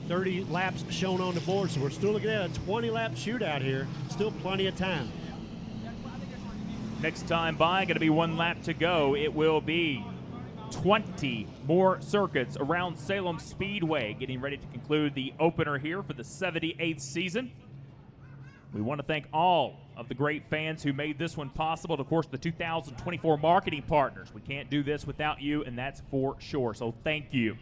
30 laps shown on the board, so we're still looking at a 20-lap shootout here. Still plenty of time. Next time by, going to be 1 lap to go. It will be 20 more circuits around Salem Speedway, getting ready to conclude the opener here for the 78th season. We want to thank all of the great fans who made this one possible. And of course, the 2024 marketing partners. We can't do this without you, and that's for sure. So thank you.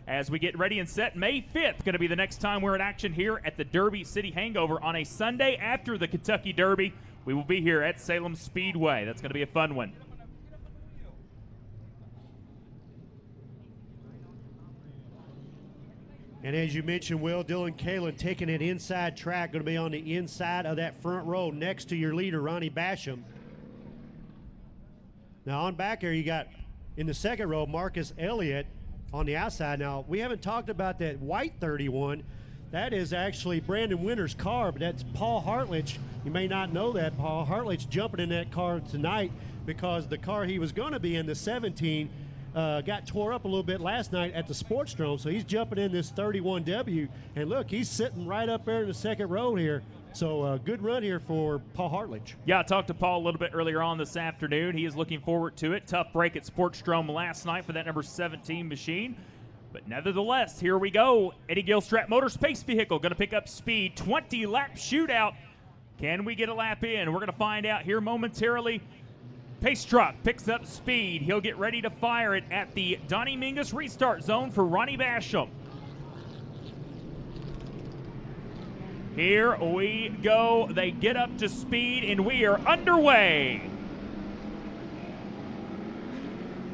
As we get ready and set, May 5th going to be the next time we're in action here at the Derby City Hangover on a Sunday after the Kentucky Derby. We will be here at Salem Speedway. That's going to be a fun one. And as you mentioned, Will, Dylan Kalin taking it inside track, going to be on the inside of that front row next to your leader, Ronnie Basham. Now on back here, you got in the second row, Marcus Elliott on the outside. Now, we haven't talked about that white 31. That is actually Brandon Winter's car, but that's Paul Hartlich. You may not know that. Paul Hartlich jumping in that car tonight because the car he was going to be in, the 17, got tore up a little bit last night at the Sportstrom, so he's jumping in this 31W, and look, he's sitting right up there in the second row here. So good run here for Paul Hartlich. Yeah, I talked to Paul a little bit earlier on this afternoon. He is looking forward to it. Tough break at Sportstrom last night for that number 17 machine. But nevertheless, here we go. Eddie Gilstrap Motor Space Vehicle going to pick up speed. 20-lap shootout. Can we get a lap in? We're going to find out here momentarily. Pace truck picks up speed. He'll get ready to fire it at the Donnie Mingus restart zone for Ronnie Basham. Here we go. They get up to speed, and we are underway.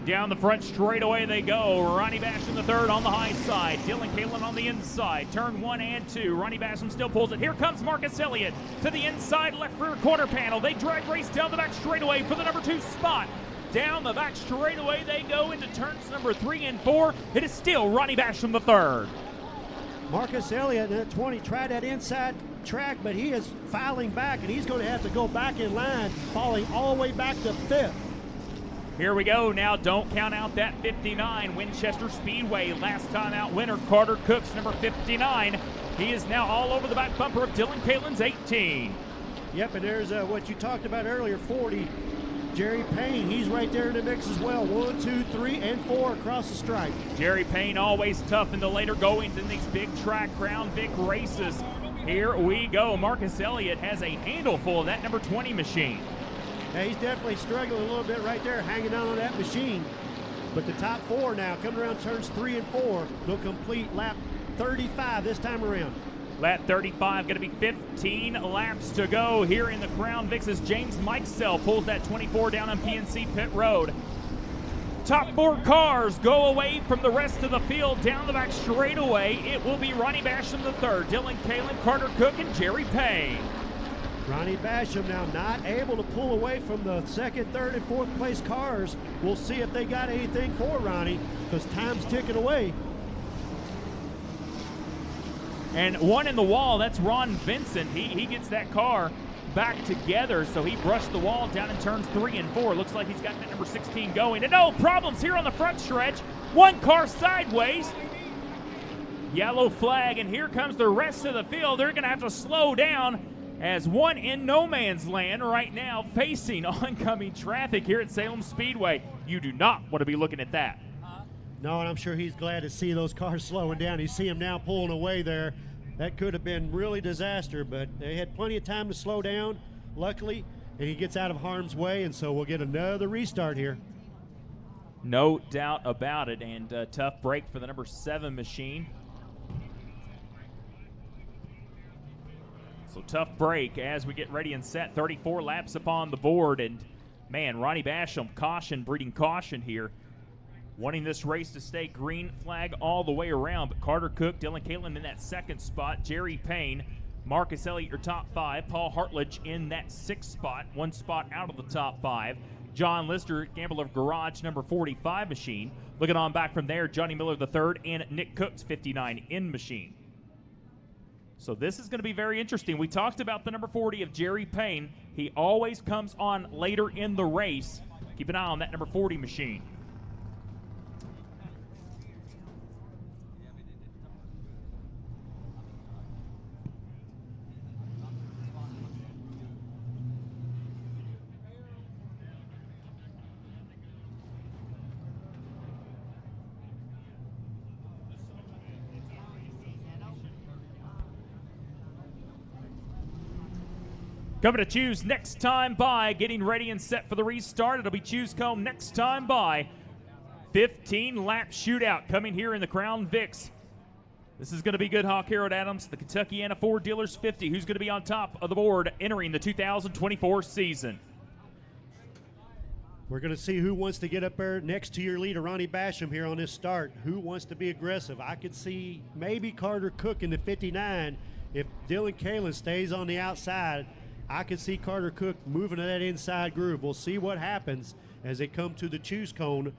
Down the front straightaway they go. Ronnie Basham III on the high side. Dylan Kalin on the inside. Turn 1 and 2. Ronnie Basham still pulls it. Here comes Marcus Elliott to the inside left rear quarter panel. They drag race down the back straightaway for the number 2 spot. Down the back straightaway they go into turns number 3 and 4. It is still Ronnie Basham III. Marcus Elliott at 20 tried that inside track, but he is filing back, and he's going to have to go back in line, falling all the way back to 5th. Here we go. Now don't count out that 59 Winchester Speedway last time out winner Carter Cooks, number 59. He is now all over the back bumper of Dylan Kalin's 18. Yep, and there's what you talked about earlier, 40. Jerry Payne, he's right there in the mix as well. 1, 2, 3, and 4 across the stripe. Jerry Payne always tough in the later goings in these big track Crown Vic races. Here we go. Marcus Elliott has a handle full of that number 20 machine. Yeah, he's definitely struggling a little bit right there, hanging on that machine. But the top 4 now, coming around turns 3 and 4, will complete lap 35 this time around. Lap 35, going to be 15 laps to go here in the Crown Vics as James Mikesell pulls that 24 down on PNC Pit Road. Top 4 cars go away from the rest of the field down the back straightaway. It will be Ronnie Basham III, Dylan Kalin, Carter Cook, and Jerry Payne. Ronnie Basham now not able to pull away from the 2nd, 3rd, and 4th place cars. We'll see if they got anything for Ronnie because time's ticking away. And one in the wall, that's Ron Vincent. He gets that car back together, so he brushed the wall down in turns 3 and 4. Looks like he's got that number 16 going. And no problems here on the front stretch. One car sideways. Yellow flag, and here comes the rest of the field. They're going to have to slow down as one in no man's land right now facing oncoming traffic here at Salem Speedway. You do not want to be looking at that. No, and I'm sure he's glad to see those cars slowing down. You see him now pulling away there. That could have been really disaster, but they had plenty of time to slow down, luckily, and he gets out of harm's way, and so we'll get another restart here. No doubt about it, and a tough break for the number 7 machine. So tough break as we get ready and set. 34 laps upon the board, and man, Ronnie Basham, caution, breeding caution here. Wanting this race to stay green flag all the way around, but Carter Cook, Dylan Kalin in that 2nd spot, Jerry Payne, Marcus Elliott your top 5, Paul Hartledge in that 6th spot, 1 spot out of the top 5. John Lister, Gambler Garage number 45 machine. Looking on back from there, Johnny Miller III and Nick Cooks 59 in machine. So this is going to be very interesting. We talked about the number 40 of Jerry Payne. He always comes on later in the race. Keep an eye on that number 40 machine. Coming to Choose next time by, getting ready and set for the restart. It'll be Choose Comb next time by. 15-lap shootout coming here in the Crown Vics. This is going to be good, Hawk Harold Adams, the Kentuckiana Ford Dealers 50. Who's going to be on top of the board entering the 2024 season? We're going to see who wants to get up there next to your leader, Ronnie Basham, here on this start. Who wants to be aggressive? I could see maybe Carter Cook in the 59. If Dylan Kalin stays on the outside, I could see Carter Cook moving to that inside groove. We'll see what happens as they come to the choose cone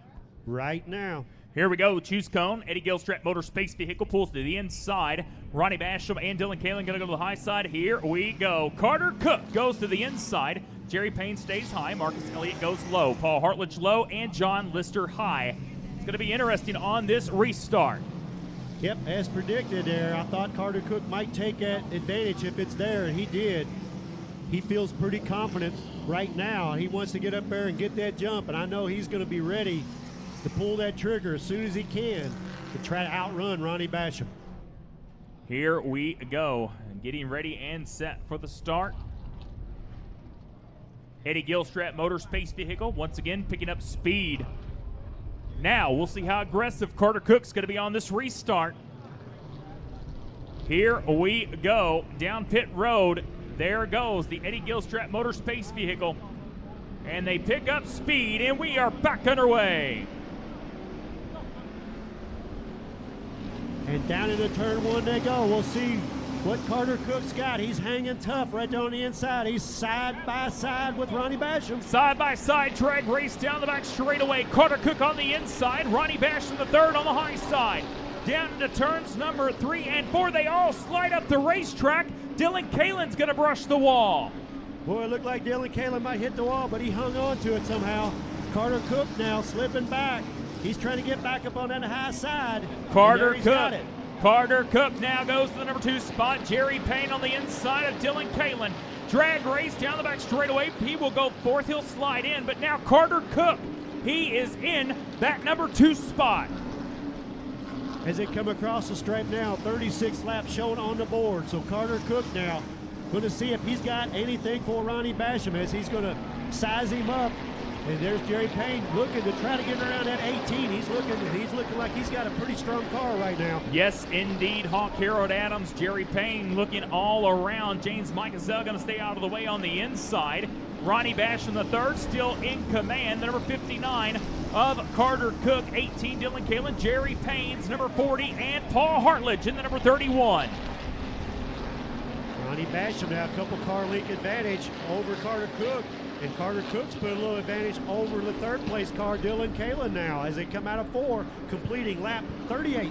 right now. Here we go, choose cone. Eddie Gilstrap Motor Space Vehicle pulls to the inside. Ronnie Basham and Dylan Kalin going to go to the high side. Here we go. Carter Cook goes to the inside. Jerry Payne stays high. Marcus Elliott goes low. Paul Hartledge low and John Lister high. It's going to be interesting on this restart. Yep, as predicted there, I thought Carter Cook might take that advantage if it's there, and he did. He feels pretty confident right now. He wants to get up there and get that jump, and I know he's going to be ready to pull that trigger as soon as he can to try to outrun Ronnie Basham. Here we go, getting ready and set for the start. Eddie Gilstrap Motor Space Vehicle once again picking up speed. Now we'll see how aggressive Carter Cook's going to be on this restart. Here we go down pit road. There goes the Eddie Gilstrap Motor Space Vehicle, and they pick up speed, and we are back underway. And down into turn one they go. We'll see what Carter Cook's got. He's hanging tough right there on the inside. He's side by side with Ronnie Basham. Side by side drag race down the back straightaway. Carter Cook on the inside. Ronnie Basham the third on the high side. Down into turns number 3 and 4. They all slide up the racetrack. Dylan Kalin's going to brush the wall. Boy, it looked like Dylan Kalin might hit the wall, but he hung on to it somehow. Carter Cook now slipping back. He's trying to get back up on that high side. Carter Cook. Carter Cook now goes to the number 2 spot. Jerry Payne on the inside of Dylan Kalin. drag race down the back straightaway. He will go fourth. He'll slide in, but now Carter Cook, he is in that number 2 spot. As they come across the stripe now, 36 laps shown on the board. So Carter Cook now going to see if he's got anything for Ronnie Basham as he's going to size him up. And there's Jerry Payne looking to try to get around that 18. He's looking like he's got a pretty strong car right now. Yes, indeed. Hawk Harold Adams, Jerry Payne looking all around. James Micasell going to stay out of the way on the inside. Ronnie Basham III still in command. The number 59 of Carter Cook, 18 Dylan Kalin, Jerry Payne's number 40, and Paul Hartledge in the number 31. Ronnie Basham now a couple car length advantage over Carter Cook. And Carter Cook's put a little advantage over the third place car, Dylan Kalin now, as they come out of 4, completing lap 38.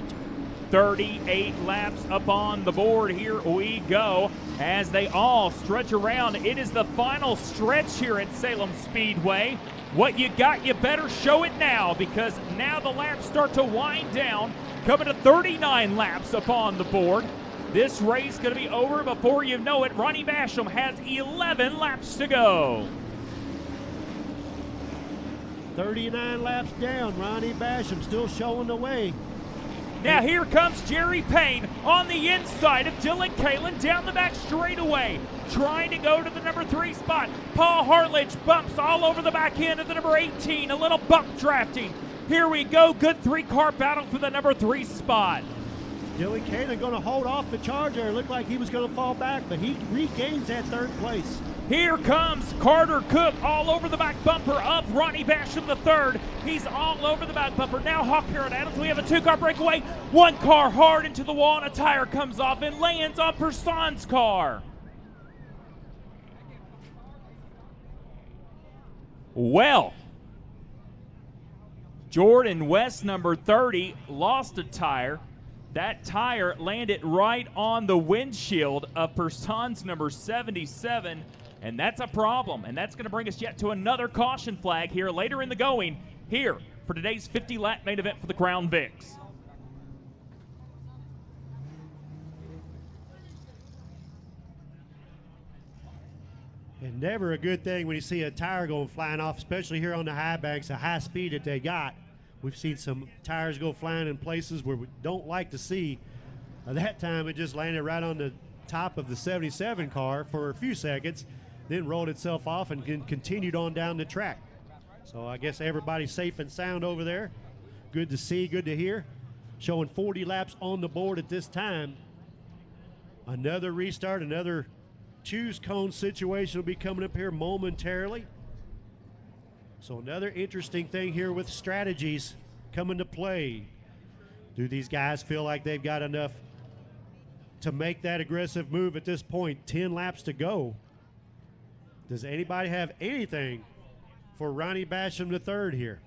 38 laps up on the board. Here we go as they all stretch around. It is the final stretch here at Salem Speedway. What you got, you better show it now, because now the laps start to wind down, coming to 39 laps up on the board. This race is going to be over before you know it. Ronnie Basham has 11 laps to go. 39 laps down. Ronnie Basham still showing the way. Now here comes Jerry Payne on the inside of Dylan Kalin down the back straightaway, trying to go to the number 3 spot. Paul Hartledge bumps all over the back end of the number 18, a little bump drafting. Here we go, good 3-car battle for the number 3 spot. Dylan Kalin going to hold off the charger. It looked like he was going to fall back, but he regains that 3rd place. Here comes Carter Cook all over the back bumper of Ronnie Basham III. He's all over the back bumper. Now Hawk Harold Adams, we have a 2-car breakaway. 1 car hard into the wall, and a tire comes off and lands on Person's car. Well, Jordan West, number 30, lost a tire. That tire landed right on the windshield of Person's number 77, and that's a problem. And that's going to bring us yet to another caution flag here later in the going here for today's 50-lap main event for the Crown Vics. And never a good thing when you see a tire going flying off, especially here on the high banks, the high speed that they got. We've seen some tires go flying in places where we don't like to see. That time it just landed right on the top of the 77 car for a few seconds, then rolled itself off and continued on down the track. So I guess everybody's safe and sound over there. Good to see, good to hear. Showing 40 laps on the board at this time. Another restart, another choose cone situation will be coming up here momentarily. So another interesting thing here with strategies coming to play. Do these guys feel like they've got enough to make that aggressive move at this point? 10 laps to go. Does anybody have anything for Ronnie Basham III here?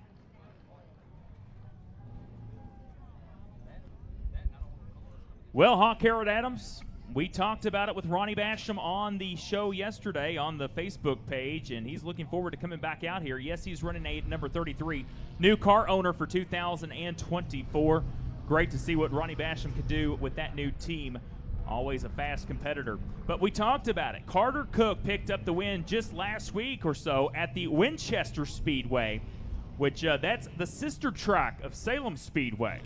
Well, Hawk Harold Adams, we talked about it with Ronnie Basham on the show yesterday on the Facebook page, and he's looking forward to coming back out here. Yes, he's running a number 33, new car owner for 2024. Great to see what Ronnie Basham could do with that new team. Always a fast competitor. But we talked about it. Carter Cook picked up the win just last week or so at the Winchester Speedway, which that's the sister track of Salem Speedway.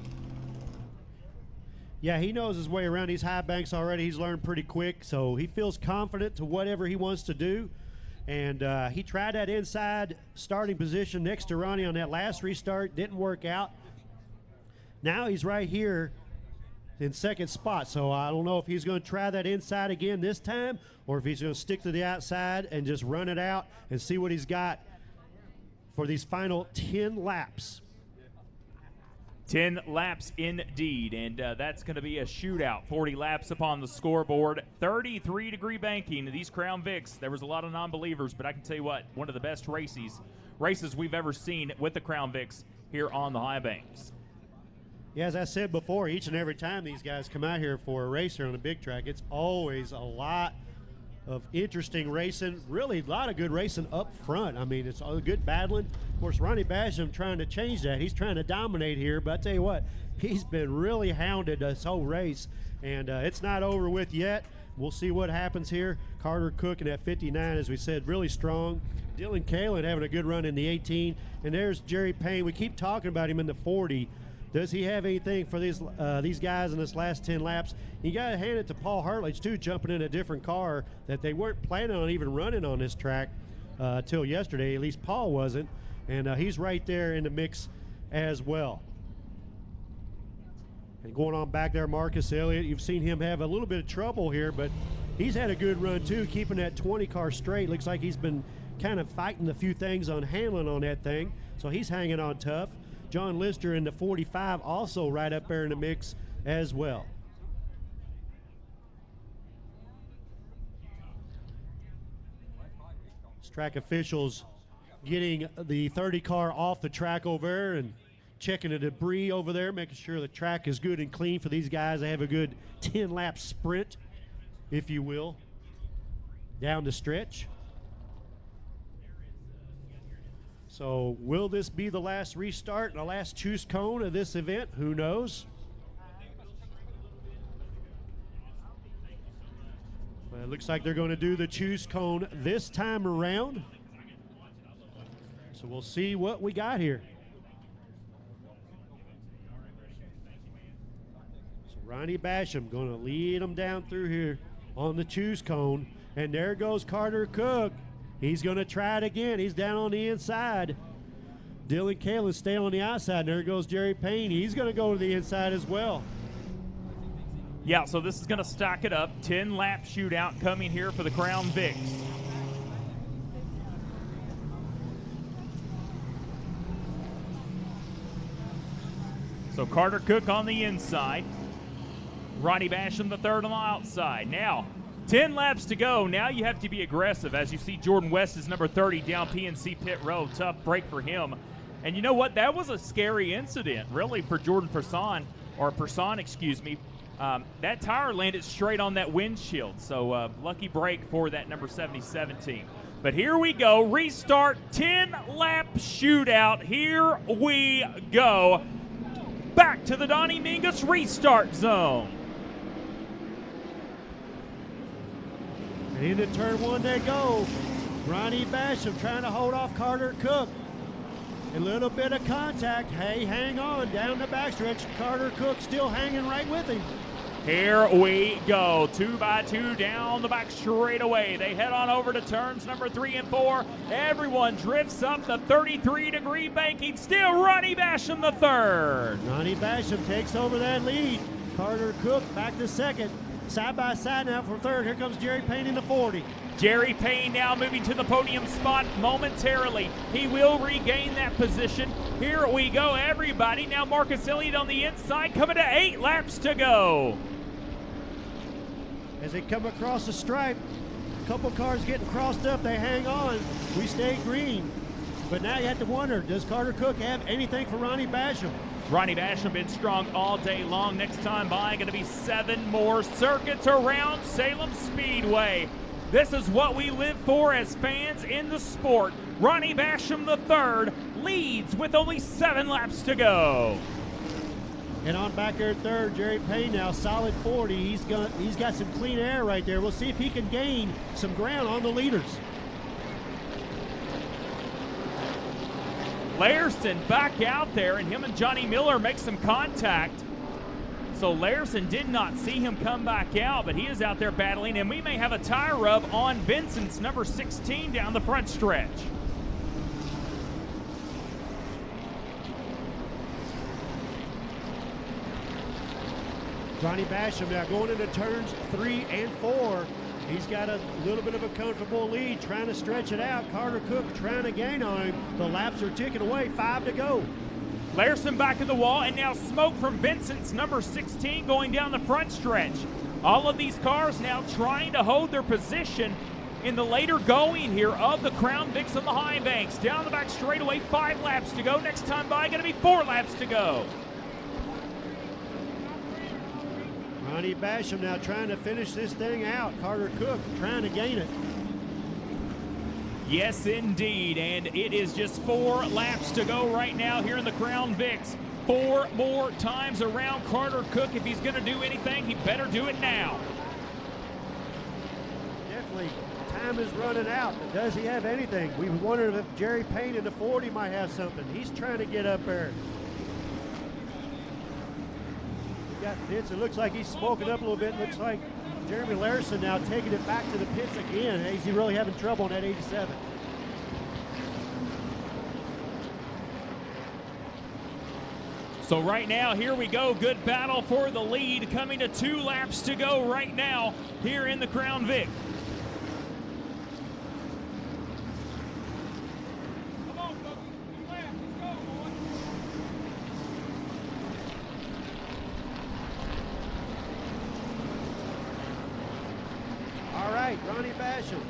Yeah, he knows his way around these high banks already. He's learned pretty quick, so he feels confident to whatever he wants to do. And he tried that inside starting position next to Ronnie on that last restart. Didn't work out. Now he's right here in 2nd spot, so I don't know if he's going to try that inside again this time or if he's going to stick to the outside and just run it out and see what he's got for these final 10 laps. 10 laps indeed, and that's going to be a shootout. 40 laps upon the scoreboard. 33-degree banking. These Crown Vics, there was a lot of non-believers, but I can tell you what, one of the best races we've ever seen with the Crown Vics here on the high banks. Yeah, as I said before, each and every time these guys come out here for a race here on a big track, it's always a lot of interesting racing, really a lot of good racing up front. I mean, it's all good battling. Of course, Ronnie Basham trying to change that. He's trying to dominate here, but I tell you what, he's been really hounded this whole race, and it's not over with yet. we'll see what happens here. Carter Cook in at 59, as we said, really strong. Dylan Kalin having a good run in the 18. And there's Jerry Payne. We keep talking about him in the 40. Does he have anything for these guys in this last 10 laps? You got to hand it to Paul Hartledge, too, jumping in a different car that they weren't planning on even running on this track till yesterday. At least Paul wasn't. And he's right there in the mix as well. And going on back there, Marcus Elliott, you've seen him have a little bit of trouble here, but he's had a good run too, keeping that 20 car straight. Looks like he's been kind of fighting a few things on handling on that thing, so he's hanging on tough. John Lister in the 45 also right up there in the mix as well. Track officials getting the 30 car off the track over there and checking the debris over there, making sure the track is good and clean for these guys. They have a good 10-lap sprint, if you will, down the stretch. So will this be the last restart and the last choose cone of this event? Who knows? Well, it looks like they're going to do the choose cone this time around. So we'll see what we got here. Ronnie Basham going to lead them down through here on the choose cone. And there goes Carter Cook. He's going to try it again. He's down on the inside. Dylan Kalin staying on the outside. And there goes Jerry Payne. He's going to go to the inside as well. Yeah, so this is going to stack it up. 10-lap shootout coming here for the Crown Vics. So Carter Cook on the inside. Ronnie Basham the third on the outside. Now, 10 laps to go. Now you have to be aggressive. As you see, Jordan West is number 30 down PNC pit road. Tough break for him. And you know what? That was a scary incident, really, for Jordan Person, excuse me. That tire landed straight on that windshield. So lucky break for that number 77 team. But here we go. Restart, 10-lap shootout. Here we go. Back to the Donnie Mingus restart zone. And into turn one they go. Ronnie Basham trying to hold off Carter Cook. A little bit of contact. Hey, hang on. Down the backstretch. Carter Cook still hanging right with him. Here we go. 2x2 down the back straightaway. They head on over to turns number 3 and 4. Everyone drifts up the 33-degree banking. Still Ronnie Basham the third. Ronnie Basham takes over that lead. Carter Cook back to second. Side by side now for third. Here comes Jerry Payne in the 40. Jerry Payne now moving to the podium spot momentarily. He will regain that position. Here we go, everybody. Now Marcus Elliott on the inside, coming to 8 laps to go. As they come across the stripe, a couple cars getting crossed up, they hang on. We stay green. But now you have to wonder, does Carter Cook have anything for Ronnie Basham? Ronnie Basham been strong all day long. Next time by, going to be 7 more circuits around Salem Speedway. This is what we live for as fans in the sport. Ronnie Basham the third leads with only 7 laps to go. And on back there third, Jerry Payne now solid 40. He's got some clean air right there. We'll see if he can gain some ground on the leaders. Larson back out there, and him and Johnny Miller make some contact. So Larson did not see him come back out, but he is out there battling, and we may have a tire rub on Vincent's number 16 down the front stretch. Ronnie Basham now going into turns 3 and 4. He's got a little bit of a comfortable lead, trying to stretch it out. Carter Cook trying to gain on him. The laps are ticking away, 5 to go. Larson back in the wall, and now smoke from Vincent's number 16 going down the front stretch. All of these cars now trying to hold their position in the later going here of the Crown Vics on the high banks. Down the back straightaway, 5 laps to go. Next time by, going to be 4 laps to go. Ronnie Basham now trying to finish this thing out. Carter Cook trying to gain it. Yes, indeed, and it is just 4 laps to go right now here in the Crown Vics. 4 more times around Carter Cook. If he's going to do anything, he better do it now. unfortunately, time is running out. But does he have anything? We wondered if Jerry Payne in the 40 might have something. He's trying to get up there. We got Vince. It looks like he's smoking up a little bit. Looks like Jeremy Larson now taking it back to the pits again. Is he really having trouble on that 87? So right now, here we go. Good battle for the lead, coming to 2 laps to go right now here in the Crown Vic. Come on, folks. 2 laps. Let's go, boys. All right, Ronnie Basham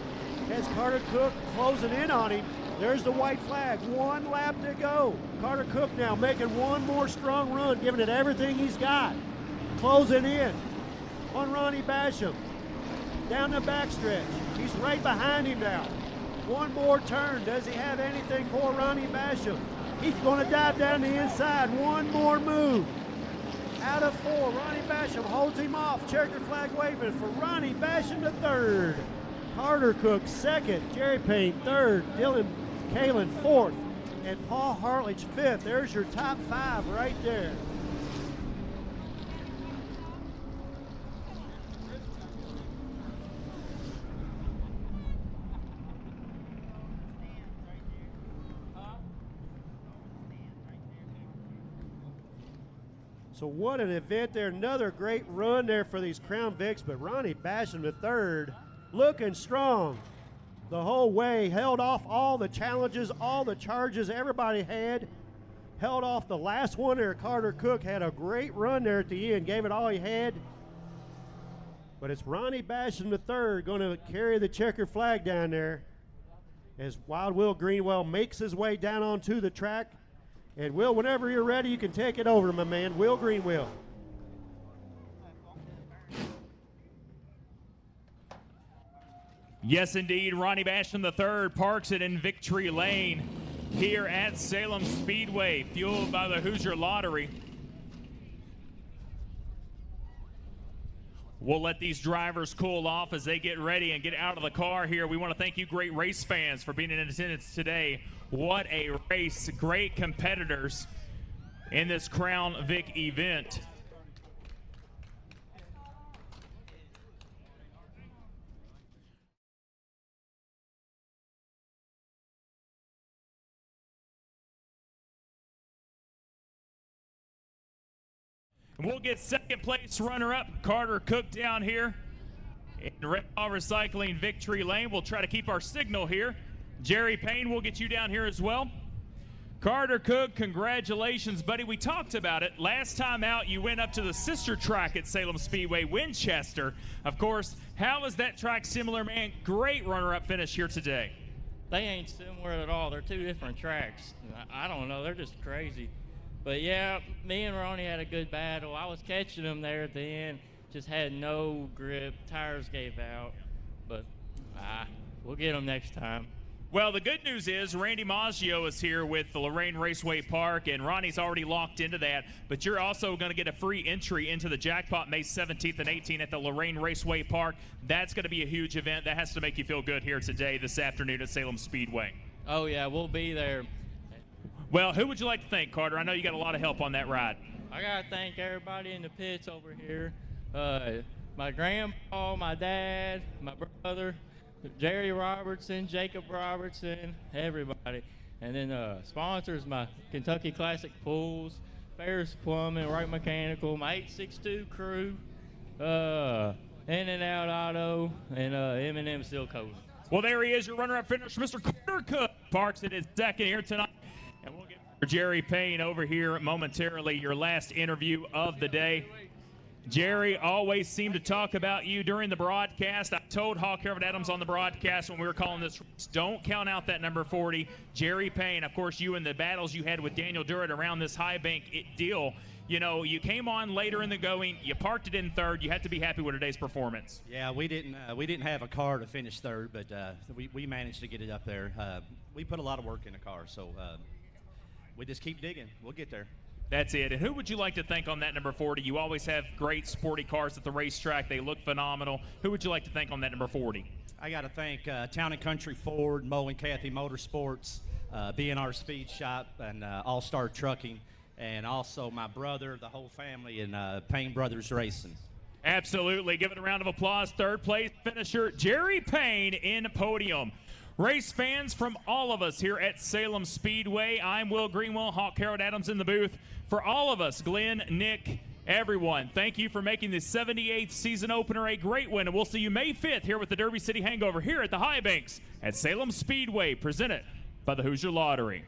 has Carter Cook closing in on him. There's the white flag. 1 lap to go. Carter Cook now making one more strong run, giving it everything he's got. Closing in on Ronnie Basham. Down the backstretch. He's right behind him now. One more turn. Does he have anything for Ronnie Basham? He's going to dive down the inside. One more move. Out of 4, Ronnie Basham holds him off. Checker flag waving for Ronnie Basham to 3rd. Carter Cook 2nd. Jerry Payne 3rd. Dylan Kalen 4th. And Paul Hartlich 5th. There's your top 5 right there. So what an event there. Another great run there for these Crown Vics, but Ronnie Basham the 3rd, looking strong the whole way. Held off all the challenges, all the charges everybody had. Held off the last one there. Carter Cook had a great run there at the end, gave it all he had. But it's Ronnie Basham the 3rd going to carry the checker flag down there as Wild Will Greenwell makes his way down onto the track. And Will, whenever you're ready, you can take it over, my man, Will Greenwell. Yes, indeed, Ronnie Basham III parks it in Victory Lane here at Salem Speedway, fueled by the Hoosier Lottery. We'll let these drivers cool off as they get ready and get out of the car here. We want to thank you, great race fans, for being in attendance today. What a race. Great competitors in this Crown Vic event. We'll get 2nd place runner-up Carter Cook down here in Red Ball Recycling Victory Lane. We'll try to keep our signal here. Jerry Payne, we'll get you down here as well. Carter Cook, congratulations, buddy. We talked about it. Last time out, you went up to the sister track at Salem Speedway, Winchester. Of course, how is that track similar, man? Great runner-up finish here today. They ain't similar at all. They're 2 different tracks. I don't know. They're just crazy. But, yeah, me and Ronnie had a good battle. I was catching them there at the end. Just had no grip. Tires gave out. But we'll get them next time. Well, the good news is Randy Maggio is here with the Lorraine Raceway Park, and Ronnie's already locked into that. But you're also going to get a free entry into the jackpot May 17th and 18th at the Lorraine Raceway Park. That's going to be a huge event. That has to make you feel good here today, this afternoon at Salem Speedway. Oh, yeah, we'll be there. Well, who would you like to thank, Carter? I know you got a lot of help on that ride. I got to thank everybody in the pits over here. My grandpa, my dad, my brother, Jerry Robertson, Jacob Robertson, everybody. And then sponsors, my Kentucky Classic Pools, Ferris Plumbing, Wright Mechanical, my 862 crew, In-N-Out Auto, and M&M Steel Coating. Well, there he is, your runner-up finisher, Mr. Carter Cook. Parks in his 2nd here tonight. And we'll get Jerry Payne over here momentarily, your last interview of the day. Jerry always seemed to talk about you during the broadcast. I told Hawk Herod Adams on the broadcast when we were calling this race, don't count out that number 40, Jerry Payne. Of course, you and the battles you had with Daniel Durrett around this high bank deal, you know, you came on later in the going, you parked it in 3rd. You had to be happy with today's performance. Yeah, we didn't have a car to finish 3rd, but we managed to get it up there. We put a lot of work in the car, so we just keep digging. We'll get there. That's it. And who would you like to thank on that number 40? You always have great sporty cars at the racetrack. They look phenomenal. Who would you like to thank on that number 40? I got to thank Town and Country Ford, Mo and Kathy Motorsports, B&R Speed Shop, and All-Star Trucking, and also my brother, the whole family, and Payne Brothers Racing. Absolutely. Give it a round of applause. Third place finisher, Jerry Payne in podium. Race fans, from all of us here at Salem Speedway, I'm Will Greenwell, Hawk Harold Adams in the booth. For all of us, Glenn, Nick, everyone, thank you for making the 78th season opener a great win, and we'll see you May 5th here with the Derby City Hangover here at the High Banks at Salem Speedway, presented by the Hoosier Lottery.